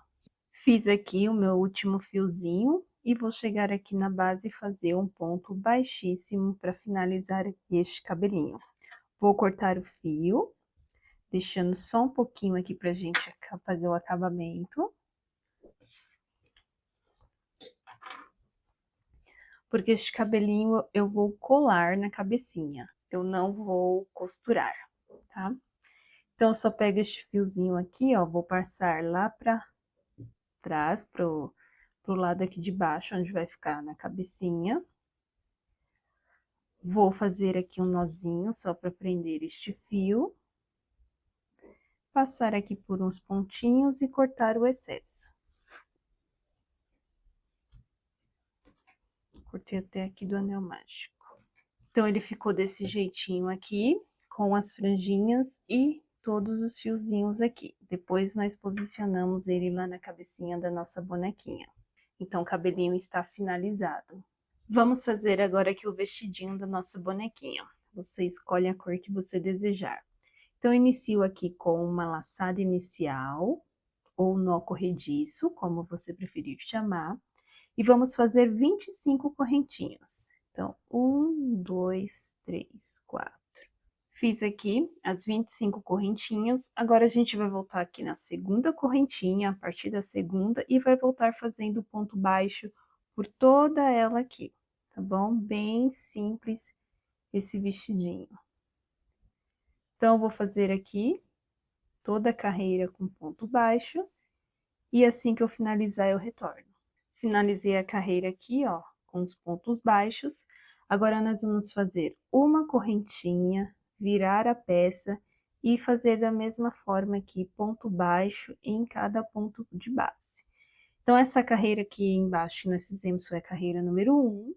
Fiz aqui o meu último fiozinho e vou chegar aqui na base e fazer um ponto baixíssimo para finalizar este cabelinho. Vou cortar o fio, deixando só um pouquinho aqui pra gente fazer o acabamento. Porque este cabelinho eu vou colar na cabecinha, eu não vou costurar, tá? Então, eu só pego este fiozinho aqui, ó, vou passar lá pra trás, pro lado aqui de baixo, onde vai ficar na cabecinha. Vou fazer aqui um nozinho, só pra prender este fio. Passar aqui por uns pontinhos e cortar o excesso. Cortei até aqui do anel mágico. Então, ele ficou desse jeitinho aqui, com as franjinhas e todos os fiozinhos aqui. Depois, nós posicionamos ele lá na cabecinha da nossa bonequinha. Então, o cabelinho está finalizado. Vamos fazer agora aqui o vestidinho da nossa bonequinha. Você escolhe a cor que você desejar. Então, eu inicio aqui com uma laçada inicial, ou nó corrediço, como você preferir chamar. E vamos fazer 25 correntinhas. Então, 1, 2, 3, 4. Fiz aqui as 25 correntinhas. Agora, a gente vai voltar aqui na segunda correntinha, a partir da segunda, e vai voltar fazendo ponto baixo por toda ela aqui, tá bom? Bem simples esse vestidinho. Então, eu vou fazer aqui toda a carreira com ponto baixo, e assim que eu finalizar, eu retorno. Finalizei a carreira aqui, ó, com os pontos baixos. Agora, nós vamos fazer uma correntinha, virar a peça e fazer da mesma forma aqui, ponto baixo em cada ponto de base. Então, essa carreira aqui embaixo que nós fizemos foi a carreira número 1.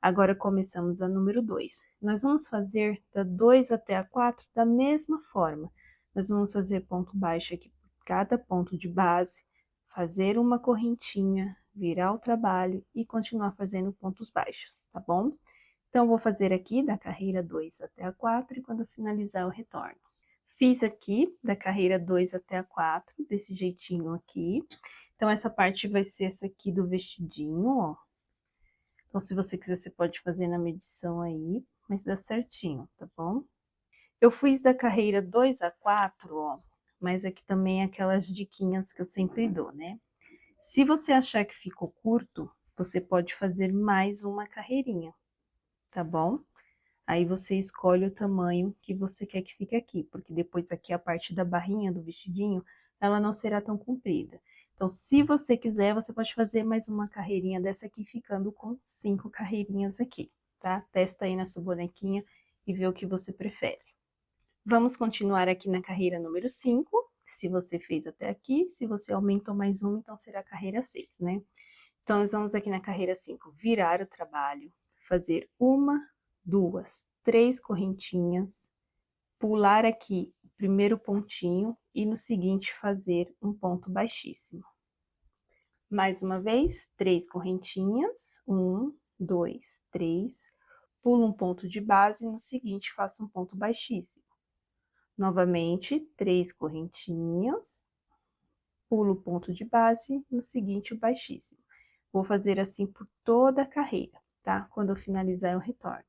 Agora, começamos a número 2. Nós vamos fazer da 2 até a 4 da mesma forma. Nós vamos fazer ponto baixo aqui por cada ponto de base, fazer uma correntinha, virar o trabalho e continuar fazendo pontos baixos, tá bom? Então, vou fazer aqui da carreira 2 até a 4 e quando finalizar eu retorno. Fiz aqui da carreira 2 até a 4, desse jeitinho aqui. Então, essa parte vai ser essa aqui do vestidinho, ó. Então, se você quiser, você pode fazer na medição aí, mas dá certinho, tá bom? Eu fiz da carreira 2 a 4, ó, mas aqui também é aquelas diquinhas que eu sempre dou, né? Se você achar que ficou curto, você pode fazer mais uma carreirinha, tá bom? Aí você escolhe o tamanho que você quer que fique aqui, porque depois aqui a parte da barrinha do vestidinho, ela não será tão comprida. Então, se você quiser, você pode fazer mais uma carreirinha dessa aqui, ficando com 5 carreirinhas aqui, tá? Testa aí na sua bonequinha e vê o que você prefere. Vamos continuar aqui na carreira número 5, se você fez até aqui. Se você aumentou mais uma, então será a carreira 6, né? Então, nós vamos aqui na carreira 5, virar o trabalho, fazer 1, 2, 3 correntinhas, pular aqui o primeiro pontinho e no seguinte fazer um ponto baixíssimo. Mais uma vez, 3 correntinhas, 1, 2, 3, pulo um ponto de base e no seguinte faço um ponto baixíssimo. Novamente, 3 correntinhas, pulo o ponto de base, no seguinte o baixíssimo. Vou fazer assim por toda a carreira, tá? Quando eu finalizar, eu retorno.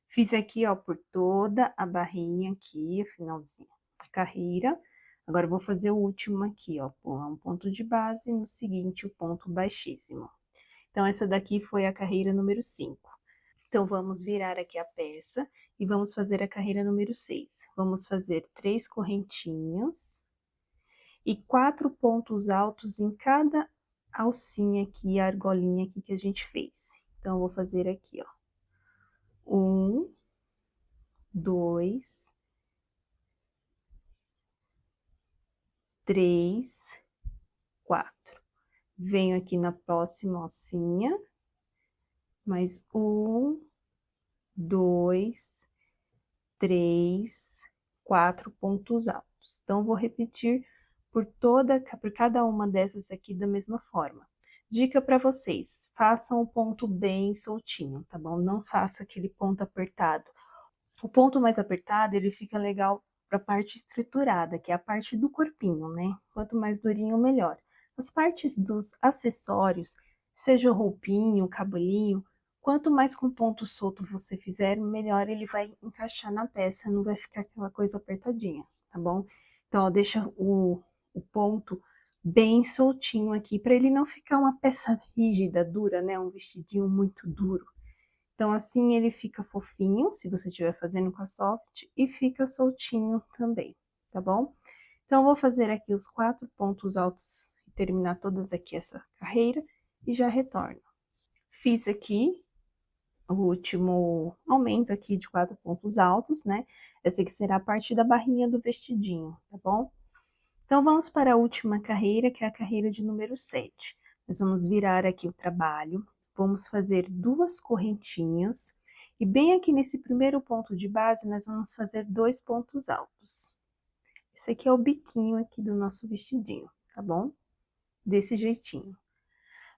Fiz aqui, ó, por toda a barrinha aqui, o finalzinho da carreira. Agora, eu vou fazer o último aqui, ó, pular um ponto de base, no seguinte, o ponto baixíssimo. Então, essa daqui foi a carreira número 5. Então, vamos virar aqui a peça e vamos fazer a carreira número 6. Vamos fazer 3 correntinhas e 4 pontos altos em cada alcinha aqui, a argolinha aqui que a gente fez. Então, eu vou fazer aqui, ó. 1, 2, 3, 4. Venho aqui na próxima alcinha, mais 1, 2, 3, 4 pontos altos. Então, vou repetir por cada uma dessas aqui da mesma forma. Dica para vocês, façam o ponto bem soltinho, tá bom? Não faça aquele ponto apertado. O ponto mais apertado, ele fica legal para a parte estruturada, que é a parte do corpinho, né? Quanto mais durinho, melhor. As partes dos acessórios, seja o roupinho, o cabelinho, quanto mais com ponto solto você fizer, melhor ele vai encaixar na peça, não vai ficar aquela coisa apertadinha, tá bom? Então, ó, deixa o ponto bem soltinho aqui, para ele não ficar uma peça rígida, dura, né? Um vestidinho muito duro. Então, assim ele fica fofinho, se você estiver fazendo com a soft, e fica soltinho também, tá bom? Então, eu vou fazer aqui os 4 pontos altos e terminar todas aqui essa carreira e já retorno. Fiz aqui o último aumento aqui de 4 pontos altos, né? Essa aqui será a parte da barrinha do vestidinho, tá bom? Então, vamos para a última carreira, que é a carreira de número 7. Nós vamos virar aqui o trabalho, vamos fazer 2 correntinhas, e bem aqui nesse primeiro ponto de base, nós vamos fazer 2 pontos altos. Esse aqui é o biquinho aqui do nosso vestidinho, tá bom? Desse jeitinho.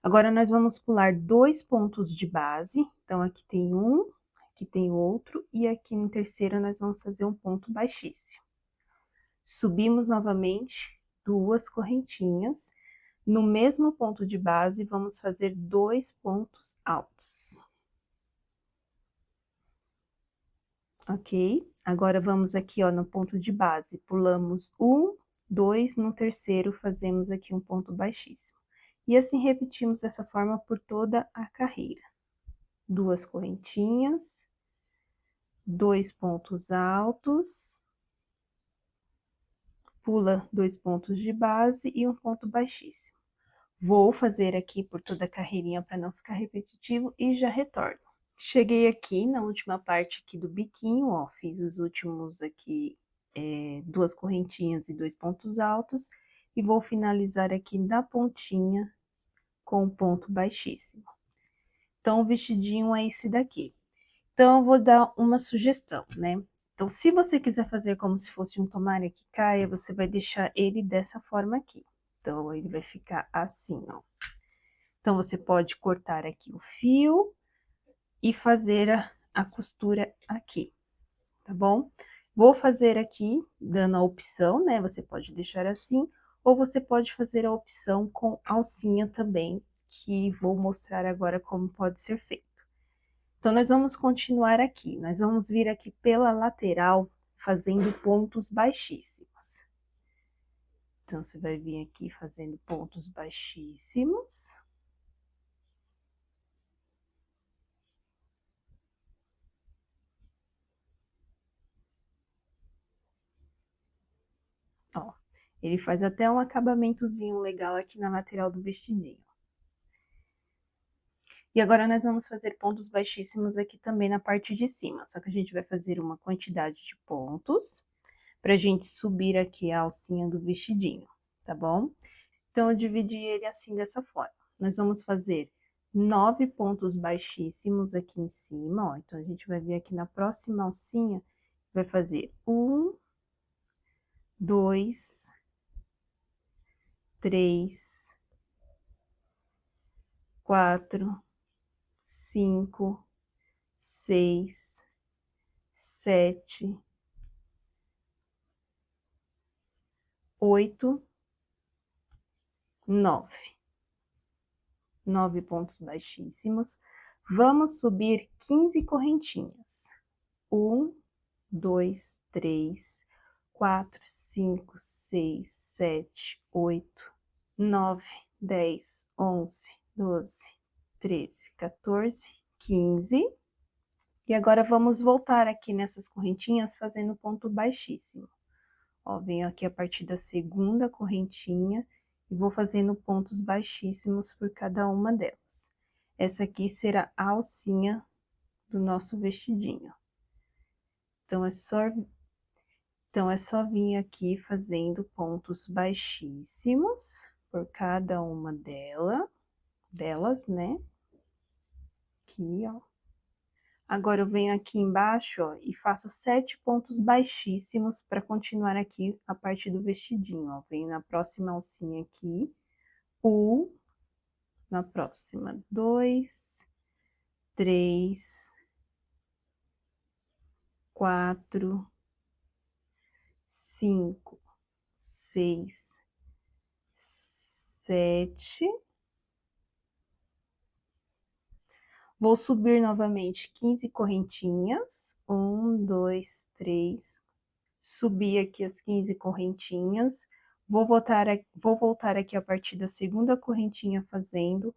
Agora, nós vamos pular 2 pontos de base, então aqui tem um, aqui tem outro, e aqui no terceiro nós vamos fazer um ponto baixíssimo. Subimos novamente 2 correntinhas, no mesmo ponto de base, vamos fazer 2 pontos altos. Ok? Agora, vamos aqui, ó, no ponto de base, pulamos 1, 2, no terceiro, fazemos aqui um ponto baixíssimo. E assim, repetimos dessa forma por toda a carreira. 2 correntinhas, 2 pontos altos, pula 2 pontos de base e um ponto baixíssimo. Vou fazer aqui por toda a carreirinha para não ficar repetitivo e já retorno. Cheguei aqui na última parte aqui do biquinho, ó, fiz os últimos aqui, 2 correntinhas e 2 pontos altos, e vou finalizar aqui na pontinha com um ponto baixíssimo. Então, o vestidinho é esse daqui. Então, eu vou dar uma sugestão, né? Então, se você quiser fazer como se fosse um tomara que caia, você vai deixar ele dessa forma aqui. Então, ele vai ficar assim, ó. Então, você pode cortar aqui o fio e fazer a costura aqui, tá bom? Vou fazer aqui, dando a opção, né? Você pode deixar assim, ou você pode fazer a opção com alcinha também, que vou mostrar agora como pode ser feito. Então, nós vamos continuar aqui. Nós vamos vir aqui pela lateral, fazendo pontos baixíssimos. Então, você vai vir aqui fazendo pontos baixíssimos. Ó, ele faz até um acabamentozinho legal aqui na lateral do vestidinho. E agora, nós vamos fazer pontos baixíssimos aqui também na parte de cima. Só que a gente vai fazer uma quantidade de pontos pra gente subir aqui a alcinha do vestidinho, tá bom? Então, eu dividi ele assim, dessa forma. Nós vamos fazer 9 pontos baixíssimos aqui em cima, ó. Então, a gente vai vir aqui na próxima alcinha, vai fazer 1, 2, 3, 4, 5, 6, 7, 8, 9. 9 pontos baixíssimos. Vamos subir 15 correntinhas. 1, 2, 3, 4, 5, 6, 7, 8, 9, 10, 11, 12, 13, 14, 15. E agora, vamos voltar aqui nessas correntinhas fazendo ponto baixíssimo. Ó, venho aqui a partir da segunda correntinha e vou fazendo pontos baixíssimos por cada uma delas. Essa aqui será a alcinha do nosso vestidinho. Então, é só Então, é só vir aqui fazendo pontos baixíssimos por cada uma delas, né? Aqui, ó. Agora, eu venho aqui embaixo, ó, e faço 7 pontos baixíssimos para continuar aqui a parte do vestidinho, ó. Venho na próxima alcinha aqui, na próxima, 2, 3, 4, 5, 6, 7. Vou subir novamente 15 correntinhas. 1, 2, 3. Subir aqui as 15 correntinhas. Vou voltar aqui a partir da segunda correntinha fazendo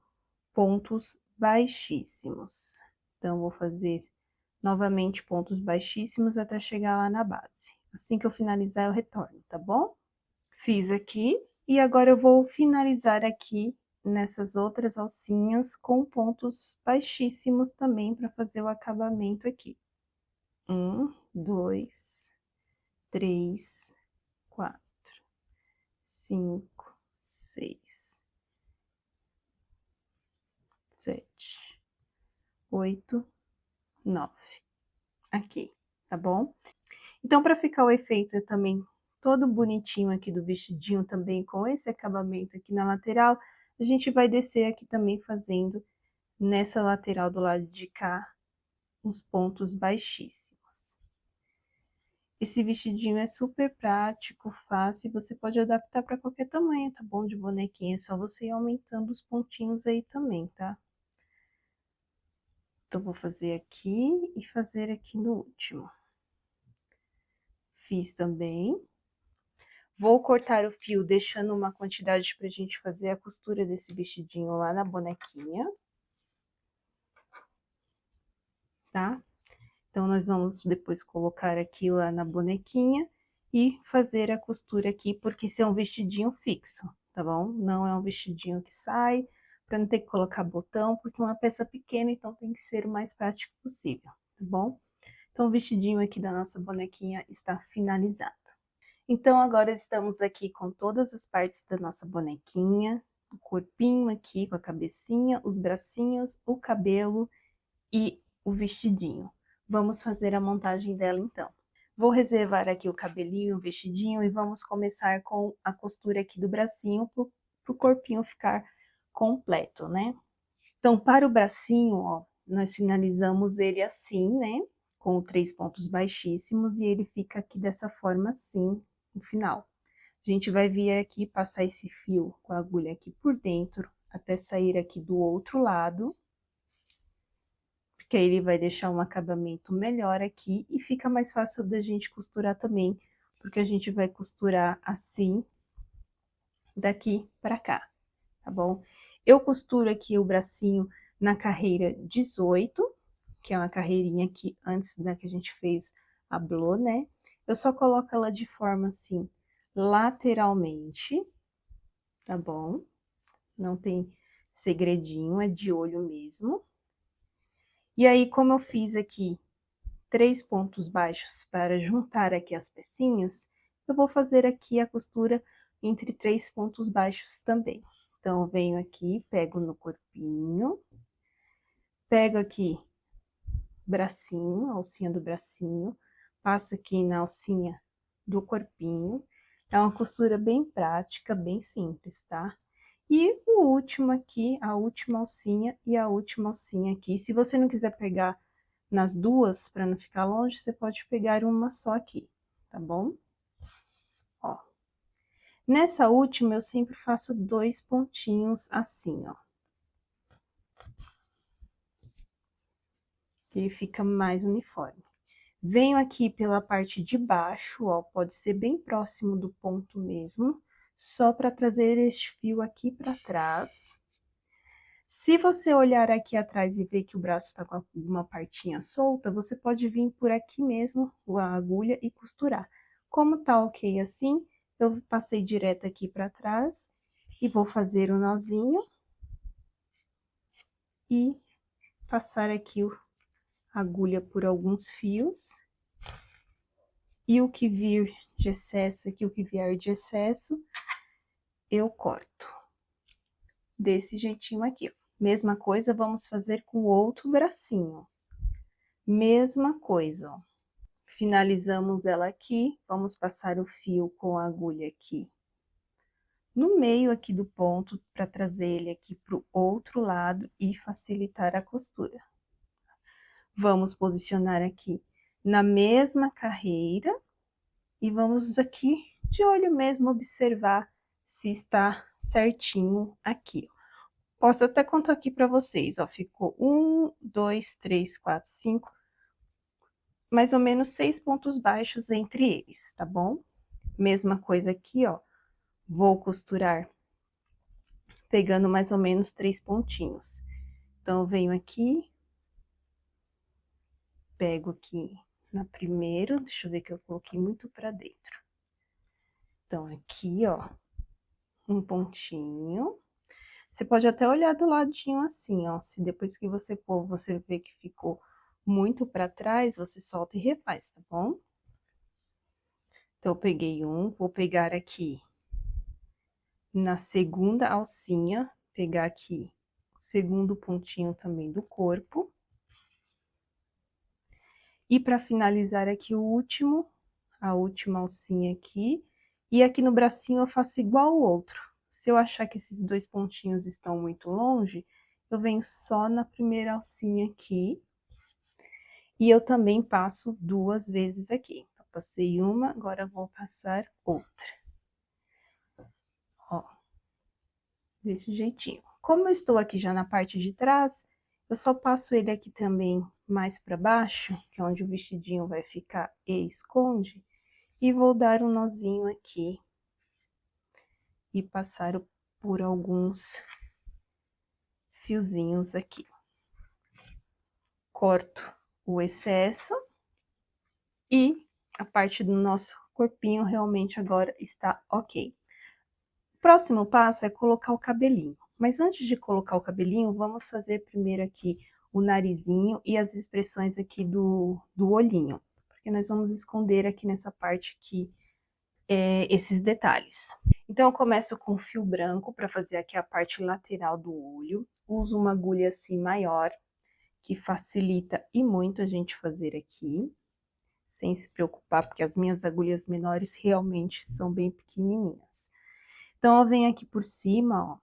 pontos baixíssimos. Então, vou fazer novamente pontos baixíssimos até chegar lá na base. Assim que eu finalizar, eu retorno, tá bom? Fiz aqui, e agora eu vou finalizar aqui nessas outras alcinhas com pontos baixíssimos também para fazer o acabamento aqui. 1, 2, 3, 4, 5, 6, 7, 8, 9. Aqui, tá bom? Então, para ficar o efeito também todo bonitinho aqui do vestidinho também, com esse acabamento aqui na lateral, a gente vai descer aqui também fazendo nessa lateral do lado de cá, uns pontos baixíssimos. Esse vestidinho é super prático, fácil, você pode adaptar para qualquer tamanho, tá bom? De bonequinha, é só você ir aumentando os pontinhos aí também, tá? Então, vou fazer aqui e fazer aqui no último. Fiz também. Vou cortar o fio, deixando uma quantidade pra gente fazer a costura desse vestidinho lá na bonequinha. Tá? Então, nós vamos depois colocar aqui lá na bonequinha e fazer a costura aqui, porque esse é um vestidinho fixo, tá bom? Não é um vestidinho que sai, pra não ter que colocar botão, porque é uma peça pequena, então tem que ser o mais prático possível, tá bom? Então, o vestidinho aqui da nossa bonequinha está finalizado. Então, agora estamos aqui com todas as partes da nossa bonequinha, o corpinho aqui com a cabecinha, os bracinhos, o cabelo e o vestidinho. Vamos fazer a montagem dela então. Vou reservar aqui o cabelinho, o vestidinho e vamos começar com a costura aqui do bracinho pro corpinho ficar completo, né? Então, para o bracinho, ó, nós finalizamos ele assim, né? Com 3 pontos baixíssimos e ele fica aqui dessa forma assim, no final. A gente vai vir aqui, passar esse fio com a agulha aqui por dentro, até sair aqui do outro lado. Porque aí ele vai deixar um acabamento melhor aqui e fica mais fácil da gente costurar também, porque a gente vai costurar assim, daqui pra cá, tá bom? Eu costuro aqui o bracinho na carreira 18, que é uma carreirinha aqui antes da que a gente fez a blô, né? Eu só coloco ela de forma assim, lateralmente, tá bom? Não tem segredinho, é de olho mesmo. E aí, como eu fiz aqui 3 pontos baixos para juntar aqui as pecinhas, eu vou fazer aqui a costura entre 3 pontos baixos também. Então, eu venho aqui, pego no corpinho, pego aqui bracinho, a alcinha do bracinho, passo aqui na alcinha do corpinho. É uma costura bem prática, bem simples, tá? E o último aqui, a última alcinha e a última alcinha aqui. Se você não quiser pegar nas duas, para não ficar longe, você pode pegar uma só aqui, tá bom? Ó. Nessa última, eu sempre faço 2 pontinhos assim, ó. Ele fica mais uniforme. Venho aqui pela parte de baixo, ó, pode ser bem próximo do ponto mesmo, só para trazer este fio aqui para trás. Se você olhar aqui atrás e ver que o braço tá com uma partinha solta, você pode vir por aqui mesmo, a agulha, e costurar. Como tá ok assim, eu passei direto aqui para trás e vou fazer o nozinho e passar aqui a agulha por alguns fios. E o que vir de excesso aqui, o que vier de excesso, eu corto. Desse jeitinho aqui, ó. Mesma coisa, vamos fazer com o outro bracinho. Mesma coisa, ó. Finalizamos ela aqui, vamos passar o fio com a agulha aqui no meio aqui do ponto, para trazer ele aqui para o outro lado e facilitar a costura. Vamos posicionar aqui na mesma carreira e vamos aqui de olho mesmo observar se está certinho aqui. Posso até contar aqui para vocês, ó, ficou 1, 2, 3, 4, 5, mais ou menos 6 pontos baixos entre eles, tá bom? Mesma coisa aqui, ó, vou costurar pegando mais ou menos 3 pontinhos. Então, eu venho aqui, pego aqui na primeira, deixa eu ver que eu coloquei muito pra dentro. Então, aqui, ó, um pontinho. Você pode até olhar do ladinho assim, ó, se depois que você pôr, você vê que ficou muito pra trás, você solta e refaz, tá bom? Então, eu peguei um, vou pegar aqui na segunda alcinha, pegar aqui o segundo pontinho também do corpo. E para finalizar aqui o último, a última alcinha aqui, e aqui no bracinho eu faço igual o outro. Se eu achar que esses 2 pontinhos estão muito longe, eu venho só na primeira alcinha aqui, e eu também passo 2 vezes aqui. Então, passei uma, agora vou passar outra. Ó, desse jeitinho. Como eu estou aqui já na parte de trás, eu só passo ele aqui também mais para baixo, que é onde o vestidinho vai ficar e esconde, e vou dar um nozinho aqui e passar por alguns fiozinhos aqui. Corto o excesso e a parte do nosso corpinho realmente agora está ok. O próximo passo é colocar o cabelinho. Mas antes de colocar o cabelinho, vamos fazer primeiro aqui o narizinho e as expressões aqui do olhinho. Porque nós vamos esconder aqui nessa parte aqui esses detalhes. Então, eu começo com fio branco para fazer aqui a parte lateral do olho. Uso uma agulha assim maior, que facilita e muito a gente fazer aqui. Sem se preocupar, porque as minhas agulhas menores realmente são bem pequenininhas. Então, eu venho aqui por cima, ó.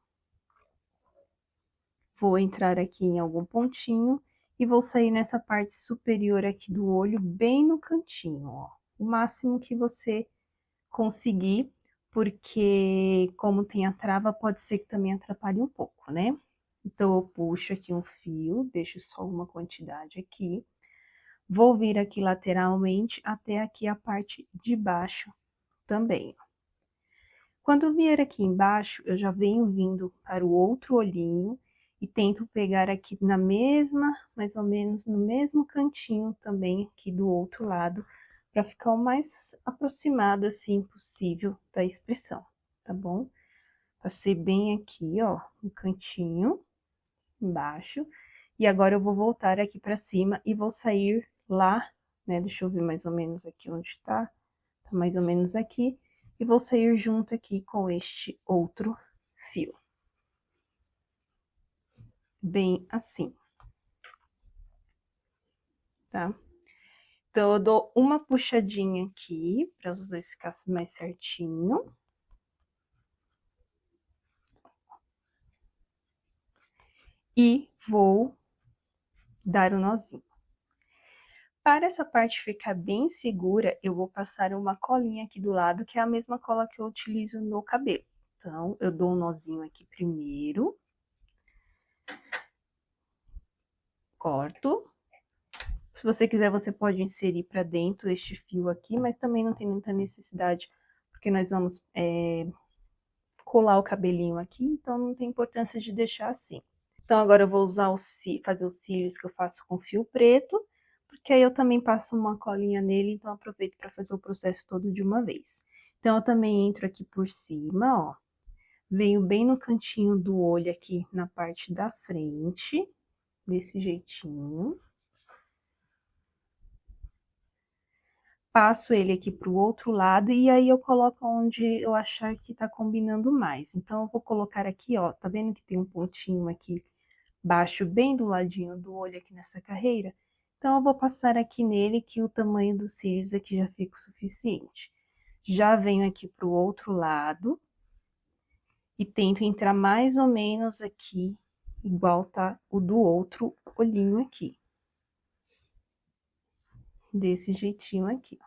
Vou entrar aqui em algum pontinho e vou sair nessa parte superior aqui do olho, bem no cantinho, ó. O máximo que você conseguir, porque como tem a trava, pode ser que também atrapalhe um pouco, né? Então, eu puxo aqui um fio, deixo só uma quantidade aqui. Vou vir aqui lateralmente até aqui a parte de baixo também. Quando vier aqui embaixo, eu já venho vindo para o outro olhinho e tento pegar aqui na mesma, mais ou menos no mesmo cantinho também aqui do outro lado, para ficar o mais aproximado assim possível da expressão, tá bom? Passei bem aqui, ó, no cantinho, embaixo, e agora eu vou voltar aqui para cima e vou sair lá, né? Deixa eu ver mais ou menos aqui onde tá mais ou menos aqui, e vou sair junto aqui com este outro fio. Bem assim, tá? Então, eu dou uma puxadinha aqui, para os dois ficassem mais certinho. E vou dar o nozinho. Para essa parte ficar bem segura, eu vou passar uma colinha aqui do lado, que é a mesma cola que eu utilizo no cabelo. Então, eu dou um nozinho aqui primeiro. Corto. Se você quiser, você pode inserir para dentro este fio aqui, mas também não tem muita necessidade, porque nós vamos colar o cabelinho aqui, então não tem importância de deixar assim. Então, agora eu vou usar fazer os cílios que eu faço com fio preto, porque aí eu também passo uma colinha nele, então aproveito para fazer o processo todo de uma vez. Então, eu também entro aqui por cima, ó, venho bem no cantinho do olho aqui, na parte da frente, desse jeitinho. passo ele aqui pro outro lado e aí eu coloco onde eu achar que tá combinando mais. Então, eu vou colocar aqui, ó, tá vendo que tem um pontinho aqui baixo, bem do ladinho do olho aqui nessa carreira? Então, eu vou passar aqui nele que o tamanho dos cílios aqui já fica o suficiente. Já venho aqui pro outro lado e tento entrar mais ou menos aqui, igual tá o do outro olhinho aqui. Desse jeitinho aqui, ó.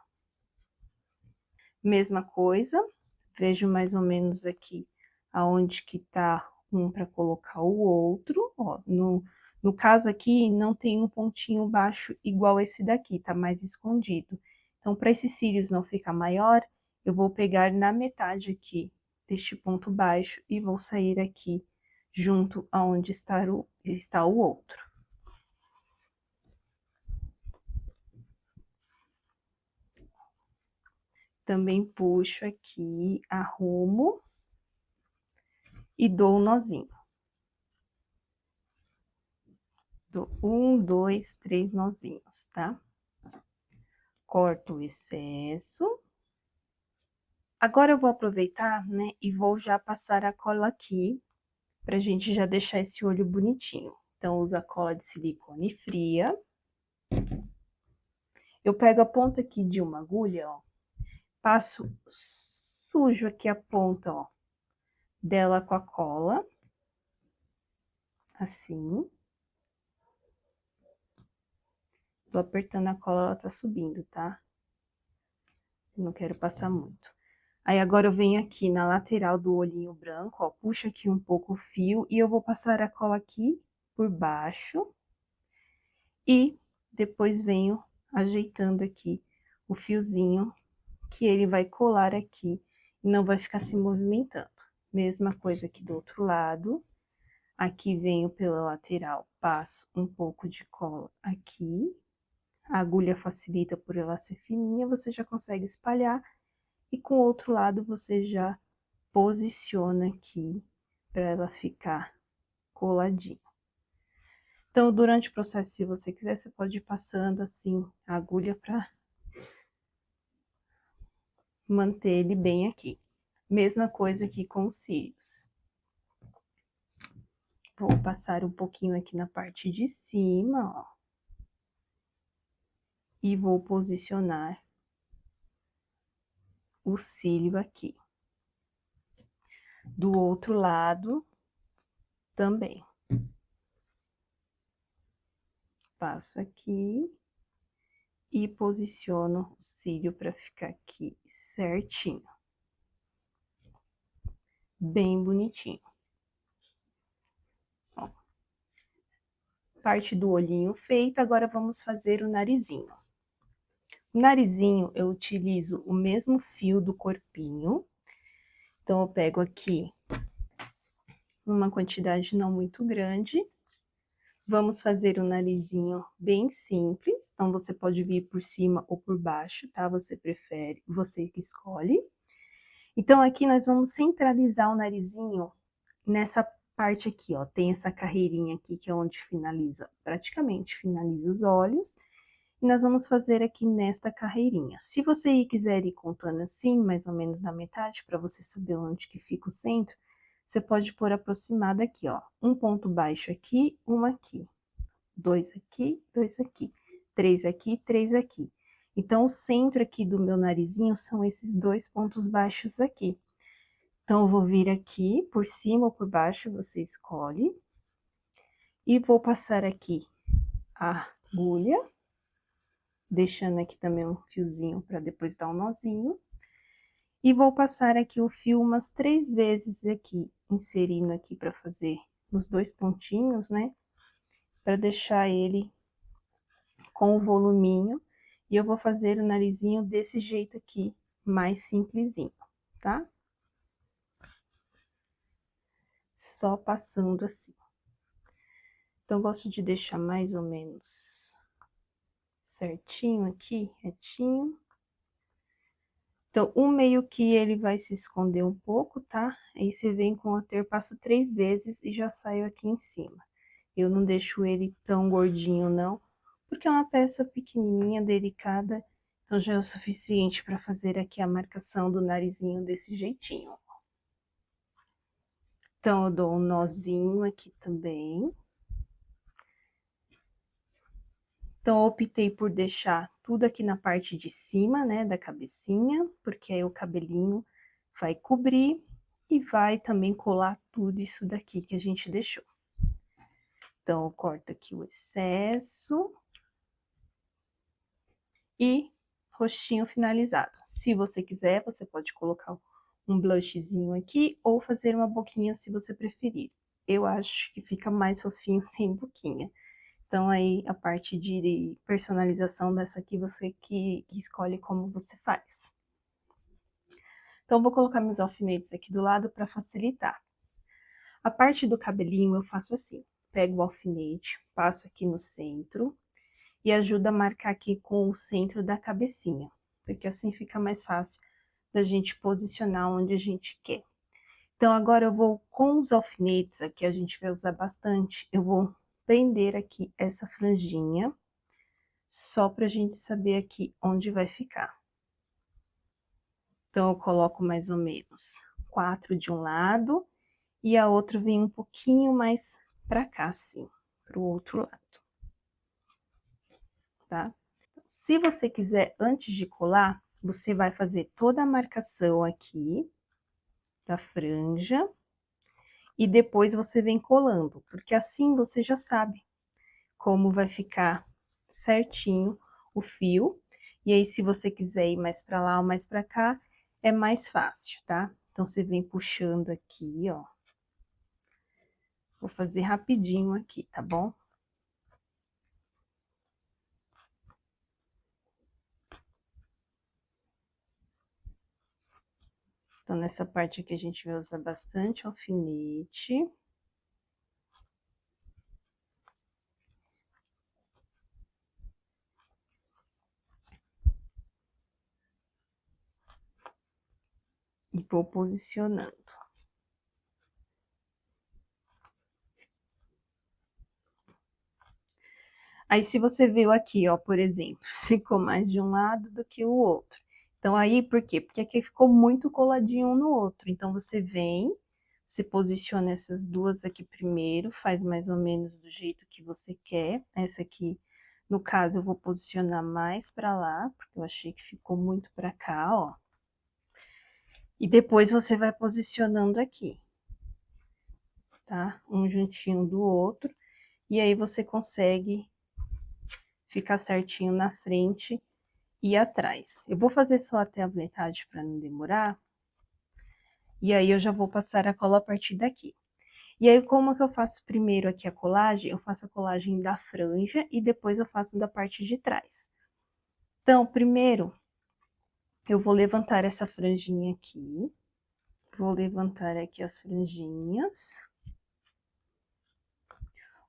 Mesma coisa, vejo mais ou menos aqui aonde que tá um para colocar o outro, ó. No caso aqui, não tem um pontinho baixo igual esse daqui, tá mais escondido. Então, para esses cílios não ficar maior, eu vou pegar na metade aqui deste ponto baixo e vou sair aqui junto aonde está o outro. Também puxo aqui, arrumo e dou um nozinho. Dou 1, 2, 3 nozinhos, tá? Corto o excesso. Agora eu vou aproveitar, né, e vou já passar a cola aqui, pra gente já deixar esse olho bonitinho. Então, uso a cola de silicone fria. Eu pego a ponta aqui de uma agulha, ó, passo sujo aqui a ponta, ó, dela com a cola, assim. Tô apertando a cola, ela tá subindo, tá? Não quero passar muito. Aí, agora eu venho aqui na lateral do olhinho branco, ó, puxo aqui um pouco o fio e eu vou passar a cola aqui por baixo. E depois venho ajeitando aqui o fiozinho, que ele vai colar aqui e não vai ficar se movimentando. Mesma coisa aqui do outro lado. Aqui venho pela lateral, passo um pouco de cola aqui. A agulha facilita por ela ser fininha, você já consegue espalhar. E com o outro lado, você já posiciona aqui para ela ficar coladinha. Então, durante o processo, se você quiser, você pode ir passando assim a agulha para manter ele bem aqui. Mesma coisa aqui com os cílios. Vou passar um pouquinho aqui na parte de cima, ó. E vou posicionar o cílio aqui. Do outro lado, também. Passo aqui e posiciono o cílio para ficar aqui certinho. Bem bonitinho. Ó. Parte do olhinho feita, agora vamos fazer o narizinho. O narizinho, eu utilizo o mesmo fio do corpinho. Então, eu pego aqui uma quantidade não muito grande. Vamos fazer o narizinho bem simples. Então, você pode vir por cima ou por baixo, tá? Você prefere, você que escolhe. Então, aqui nós vamos centralizar o narizinho nessa parte aqui, ó. Tem essa carreirinha aqui, que é onde finaliza, praticamente finaliza os olhos. E nós vamos fazer aqui nesta carreirinha. Se você quiser ir contando assim, mais ou menos na metade, para você saber onde que fica o centro, você pode pôr aproximado aqui, ó. Um ponto baixo aqui, um aqui. Dois aqui, dois aqui. Três aqui, três aqui. Então, o centro aqui do meu narizinho são esses dois pontos baixos aqui. Então, eu vou vir aqui, por cima ou por baixo, você escolhe. E vou passar aqui a agulha, deixando aqui também um fiozinho para depois dar um nozinho. E vou passar aqui o fio umas 3 vezes aqui, inserindo aqui para fazer os dois pontinhos, né? Para deixar ele com o voluminho. E eu vou fazer o narizinho desse jeito aqui, mais simplesinho, tá? Só passando assim. Então, eu gosto de deixar mais ou menos certinho aqui, retinho. Então, o meio que ele vai se esconder um pouco, tá? Aí, você vem com o outer, passo 3 vezes e já saio aqui em cima. Eu não deixo ele tão gordinho, não, porque é uma peça pequenininha, delicada, Então, já é o suficiente para fazer aqui a marcação do narizinho desse jeitinho. Então, eu dou um nozinho aqui também. Então, eu optei por deixar tudo aqui na parte de cima, né, da cabecinha, porque aí o cabelinho vai cobrir e vai também colar tudo isso daqui que a gente deixou. Então, eu corto aqui o excesso. E rostinho finalizado. Se você quiser, você pode colocar um blushzinho aqui ou fazer uma boquinha se você preferir. Eu acho que fica mais fofinho sem boquinha. Então, aí, a parte de personalização dessa aqui, você que escolhe como você faz. Então, vou colocar meus alfinetes aqui do lado para facilitar. A parte do cabelinho eu faço assim. Pego o alfinete, passo aqui no centro e ajuda a marcar aqui com o centro da cabecinha, porque assim fica mais fácil da gente posicionar onde a gente quer. Então, agora eu vou com os alfinetes, aqui a gente vai usar bastante, eu vou prender aqui essa franjinha, só pra gente saber aqui onde vai ficar. Então, eu coloco mais ou menos 4 de um lado, e a outra vem um pouquinho mais pra cá, assim, pro outro lado, tá? Se você quiser, antes de colar, você vai fazer toda a marcação aqui da franja e depois você vem colando, porque assim você já sabe como vai ficar certinho o fio. E aí, se você quiser ir mais pra lá ou mais pra cá, é mais fácil, tá? Então, você vem puxando aqui, ó. Vou fazer rapidinho aqui, tá bom? Então, nessa parte aqui a gente vai usar bastante alfinete. E vou posicionando. Aí, se você viu aqui, ó, por exemplo, ficou mais de um lado do que o outro. Então, aí, por quê? Porque aqui ficou muito coladinho um no outro. Então, você vem, você posiciona essas duas aqui primeiro, faz mais ou menos do jeito que você quer. Essa aqui, no caso, eu vou posicionar mais pra lá, porque eu achei que ficou muito pra cá, ó. E depois você vai posicionando aqui, tá? Um juntinho do outro. E aí, você consegue ficar certinho na frente e atrás. Eu vou fazer só até a metade para não demorar. E aí, eu já vou passar a cola a partir daqui. E aí, como que eu faço primeiro aqui a colagem? Eu faço a colagem da franja e depois eu faço da parte de trás. Então, primeiro, eu vou levantar essa franjinha aqui. Vou levantar aqui as franjinhas.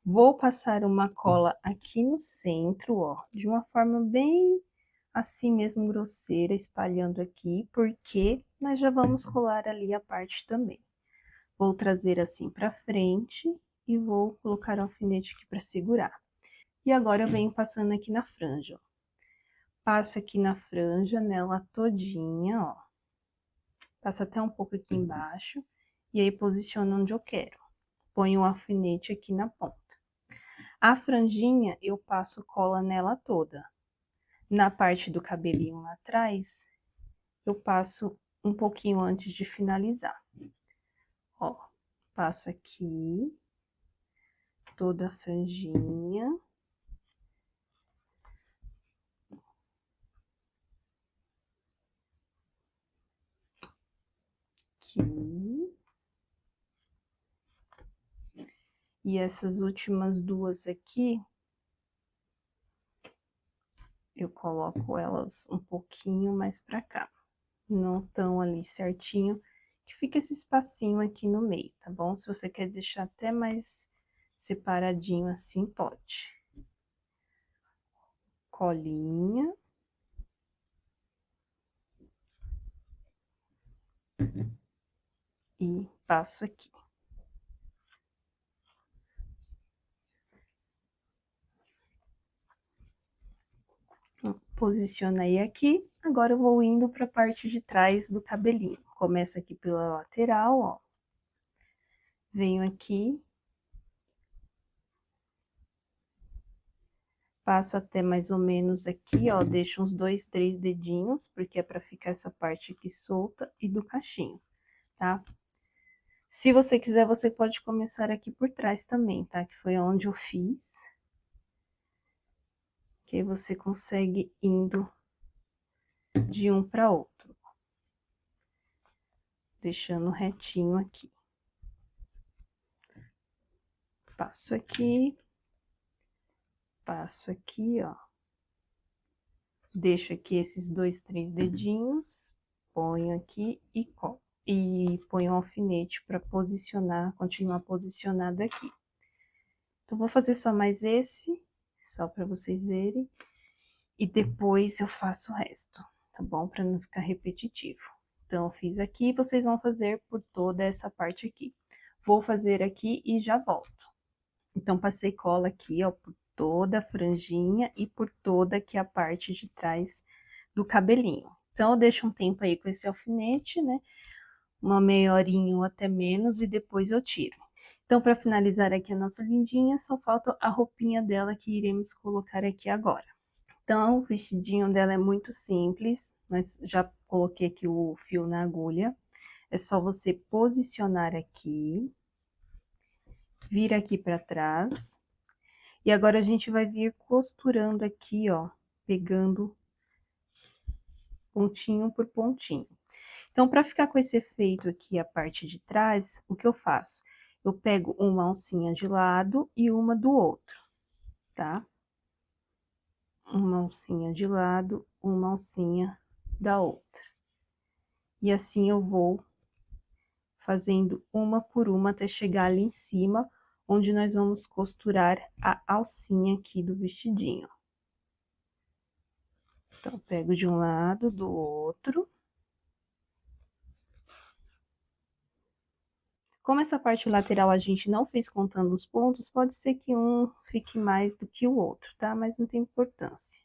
Vou passar uma cola aqui no centro, ó, de uma forma bem assim mesmo grosseira, espalhando aqui, porque nós já vamos colar ali a parte também. Vou trazer assim pra frente e vou colocar o alfinete aqui pra segurar. E agora eu venho passando aqui na franja, ó. Passo aqui na franja, nela todinha, ó. Passo até um pouco aqui embaixo, e aí posiciono onde eu quero. Ponho o alfinete aqui na ponta. A franjinha, eu passo cola nela toda. Na parte do cabelinho lá atrás, eu passo um pouquinho antes de finalizar. Ó, passo aqui, toda a franjinha. Aqui. E essas últimas duas aqui, eu coloco elas um pouquinho mais pra cá. Não tão ali certinho, que fica esse espacinho aqui no meio, tá bom? Se você quer deixar até mais separadinho assim, pode. Colinha. E passo aqui. Posicionei aqui, agora eu vou indo para a parte de trás do cabelinho. Começa aqui pela lateral, ó. Venho aqui. Passo até mais ou menos aqui, ó, deixo uns 2, 3 dedinhos, porque é para ficar essa parte aqui solta e do cachinho, tá? Se você quiser, você pode começar aqui por trás também, tá? Que foi onde eu fiz. Que aí você consegue indo de um para outro. Deixando retinho aqui. Passo aqui ó. Deixo aqui esses 2, 3 dedinhos, ponho aqui e colo. E ponho um alfinete para posicionar, continuar posicionada aqui. Então, vou fazer só mais esse, só para vocês verem. E depois eu faço o resto, tá bom? Para não ficar repetitivo. Então, eu fiz aqui, vocês vão fazer por toda essa parte aqui. Vou fazer aqui e já volto. Então, passei cola aqui, ó, por toda a franjinha e por toda aqui a parte de trás do cabelinho. Então, eu deixo um tempo aí com esse alfinete, né? Uma meia horinha ou até menos e depois eu tiro. Então, para finalizar aqui a nossa lindinha, só falta a roupinha dela que iremos colocar aqui agora. Então, o vestidinho dela é muito simples, mas já coloquei aqui o fio na agulha. É só você posicionar aqui, vir aqui para trás. E agora a gente vai vir costurando aqui, ó, pegando pontinho por pontinho. Então, para ficar com esse efeito aqui, a parte de trás, o que eu faço? Eu pego uma alcinha de lado e uma do outro, tá? Uma alcinha de lado, uma alcinha da outra. E assim eu vou fazendo uma por uma até chegar ali em cima, onde nós vamos costurar a alcinha aqui do vestidinho. Então, pego de um lado, do outro. Como essa parte lateral a gente não fez contando os pontos, pode ser que um fique mais do que o outro, tá? Mas não tem importância.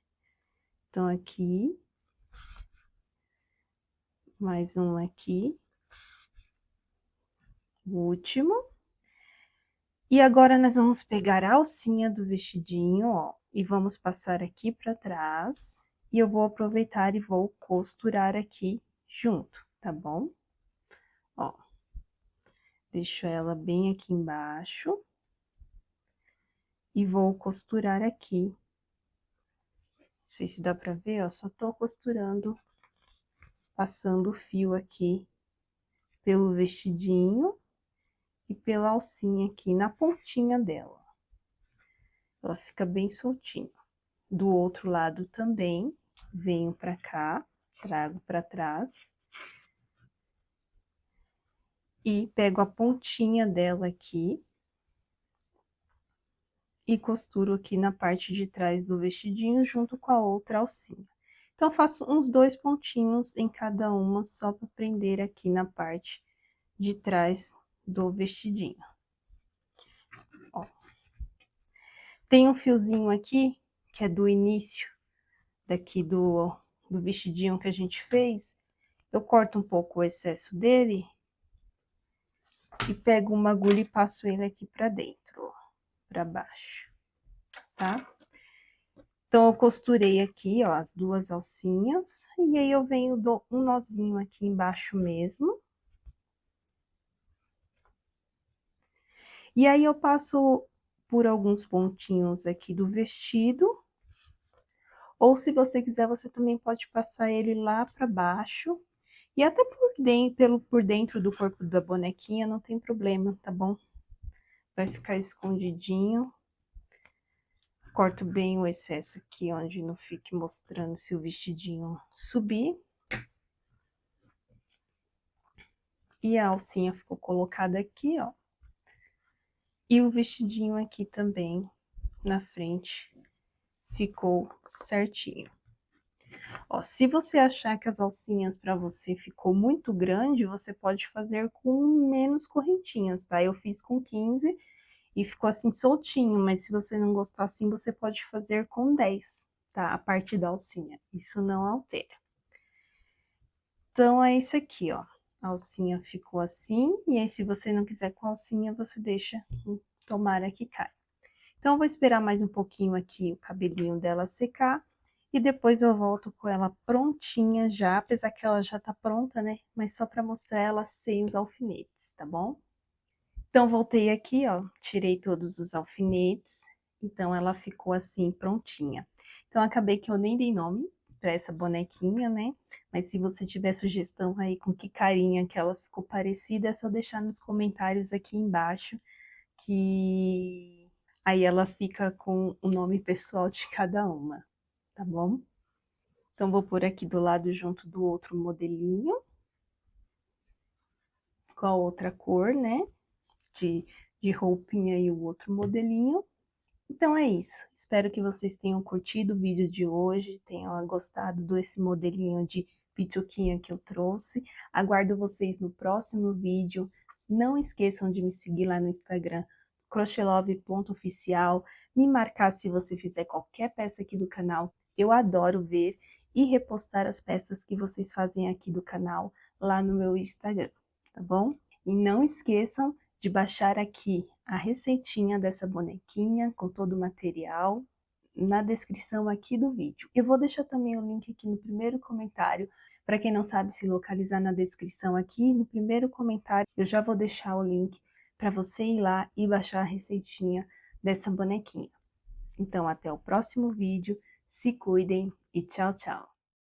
Então, aqui. Mais um aqui. O último. E agora, nós vamos pegar a alcinha do vestidinho, ó, e vamos passar aqui pra trás. E eu vou aproveitar e vou costurar aqui junto, tá bom? Ó. Deixo ela bem aqui embaixo. E vou costurar aqui. Não sei se dá pra ver, ó, só tô costurando, passando o fio aqui pelo vestidinho e pela alcinha aqui na pontinha dela. Ela fica bem soltinha. Do outro lado também, venho pra cá, trago pra trás. E pego a pontinha dela aqui. E costuro aqui na parte de trás do vestidinho, junto com a outra alcinha. Então, faço uns 2 pontinhos em cada uma, só para prender aqui na parte de trás do vestidinho. Ó. Tem um fiozinho aqui, que é do início, daqui do vestidinho que a gente fez. Eu corto um pouco o excesso dele. E pego uma agulha e passo ele aqui pra dentro, ó, pra baixo, tá? Então, eu costurei aqui, ó, as 2 alcinhas. E aí, eu venho, dou um nozinho aqui embaixo mesmo. E aí, eu passo por alguns pontinhos aqui do vestido. Ou, se você quiser, você também pode passar ele lá pra baixo. E até por dentro do corpo da bonequinha, não tem problema, tá bom? Vai ficar escondidinho. Corto bem o excesso aqui, onde não fique mostrando se o vestidinho subir. E a alcinha ficou colocada aqui, ó. E o vestidinho aqui também, na frente, ficou certinho. Ó, se você achar que as alcinhas para você ficou muito grande, você pode fazer com menos correntinhas, tá? Eu fiz com 15 e ficou assim soltinho, mas se você não gostar assim, você pode fazer com 10, tá? A parte da alcinha, isso não altera. Então, é isso aqui, ó. A alcinha ficou assim, e aí se você não quiser com alcinha, você deixa tomara que caia. Então, eu vou esperar mais um pouquinho aqui o cabelinho dela secar, e depois eu volto com ela prontinha já, apesar que ela já tá pronta, né? Mas só pra mostrar ela sem os alfinetes, tá bom? Então, voltei aqui, ó, tirei todos os alfinetes, então ela ficou assim, prontinha. Então, acabei que eu nem dei nome pra essa bonequinha, né? Mas se você tiver sugestão aí com que carinha que ela ficou parecida, é só deixar nos comentários aqui embaixo, que aí ela fica com o nome pessoal de cada uma, tá bom? Então, vou pôr aqui do lado junto do outro modelinho, com a outra cor, né? De roupinha e o outro modelinho. Então é isso, espero que vocês tenham curtido o vídeo de hoje, tenham gostado desse modelinho de pituquinha que eu trouxe. Aguardo vocês no próximo vídeo. Não esqueçam de me seguir lá no Instagram, crochelove.oficial, me marcar se você fizer qualquer peça aqui do canal. Eu adoro ver e repostar as peças que vocês fazem aqui do canal lá no meu Instagram, tá bom? E não esqueçam de baixar aqui a receitinha dessa bonequinha com todo o material na descrição aqui do vídeo. Eu vou deixar também o link aqui no primeiro comentário, para quem não sabe se localizar na descrição aqui, no primeiro comentário eu já vou deixar o link para você ir lá e baixar a receitinha dessa bonequinha. Então até o próximo vídeo, se cuidem e tchau, tchau!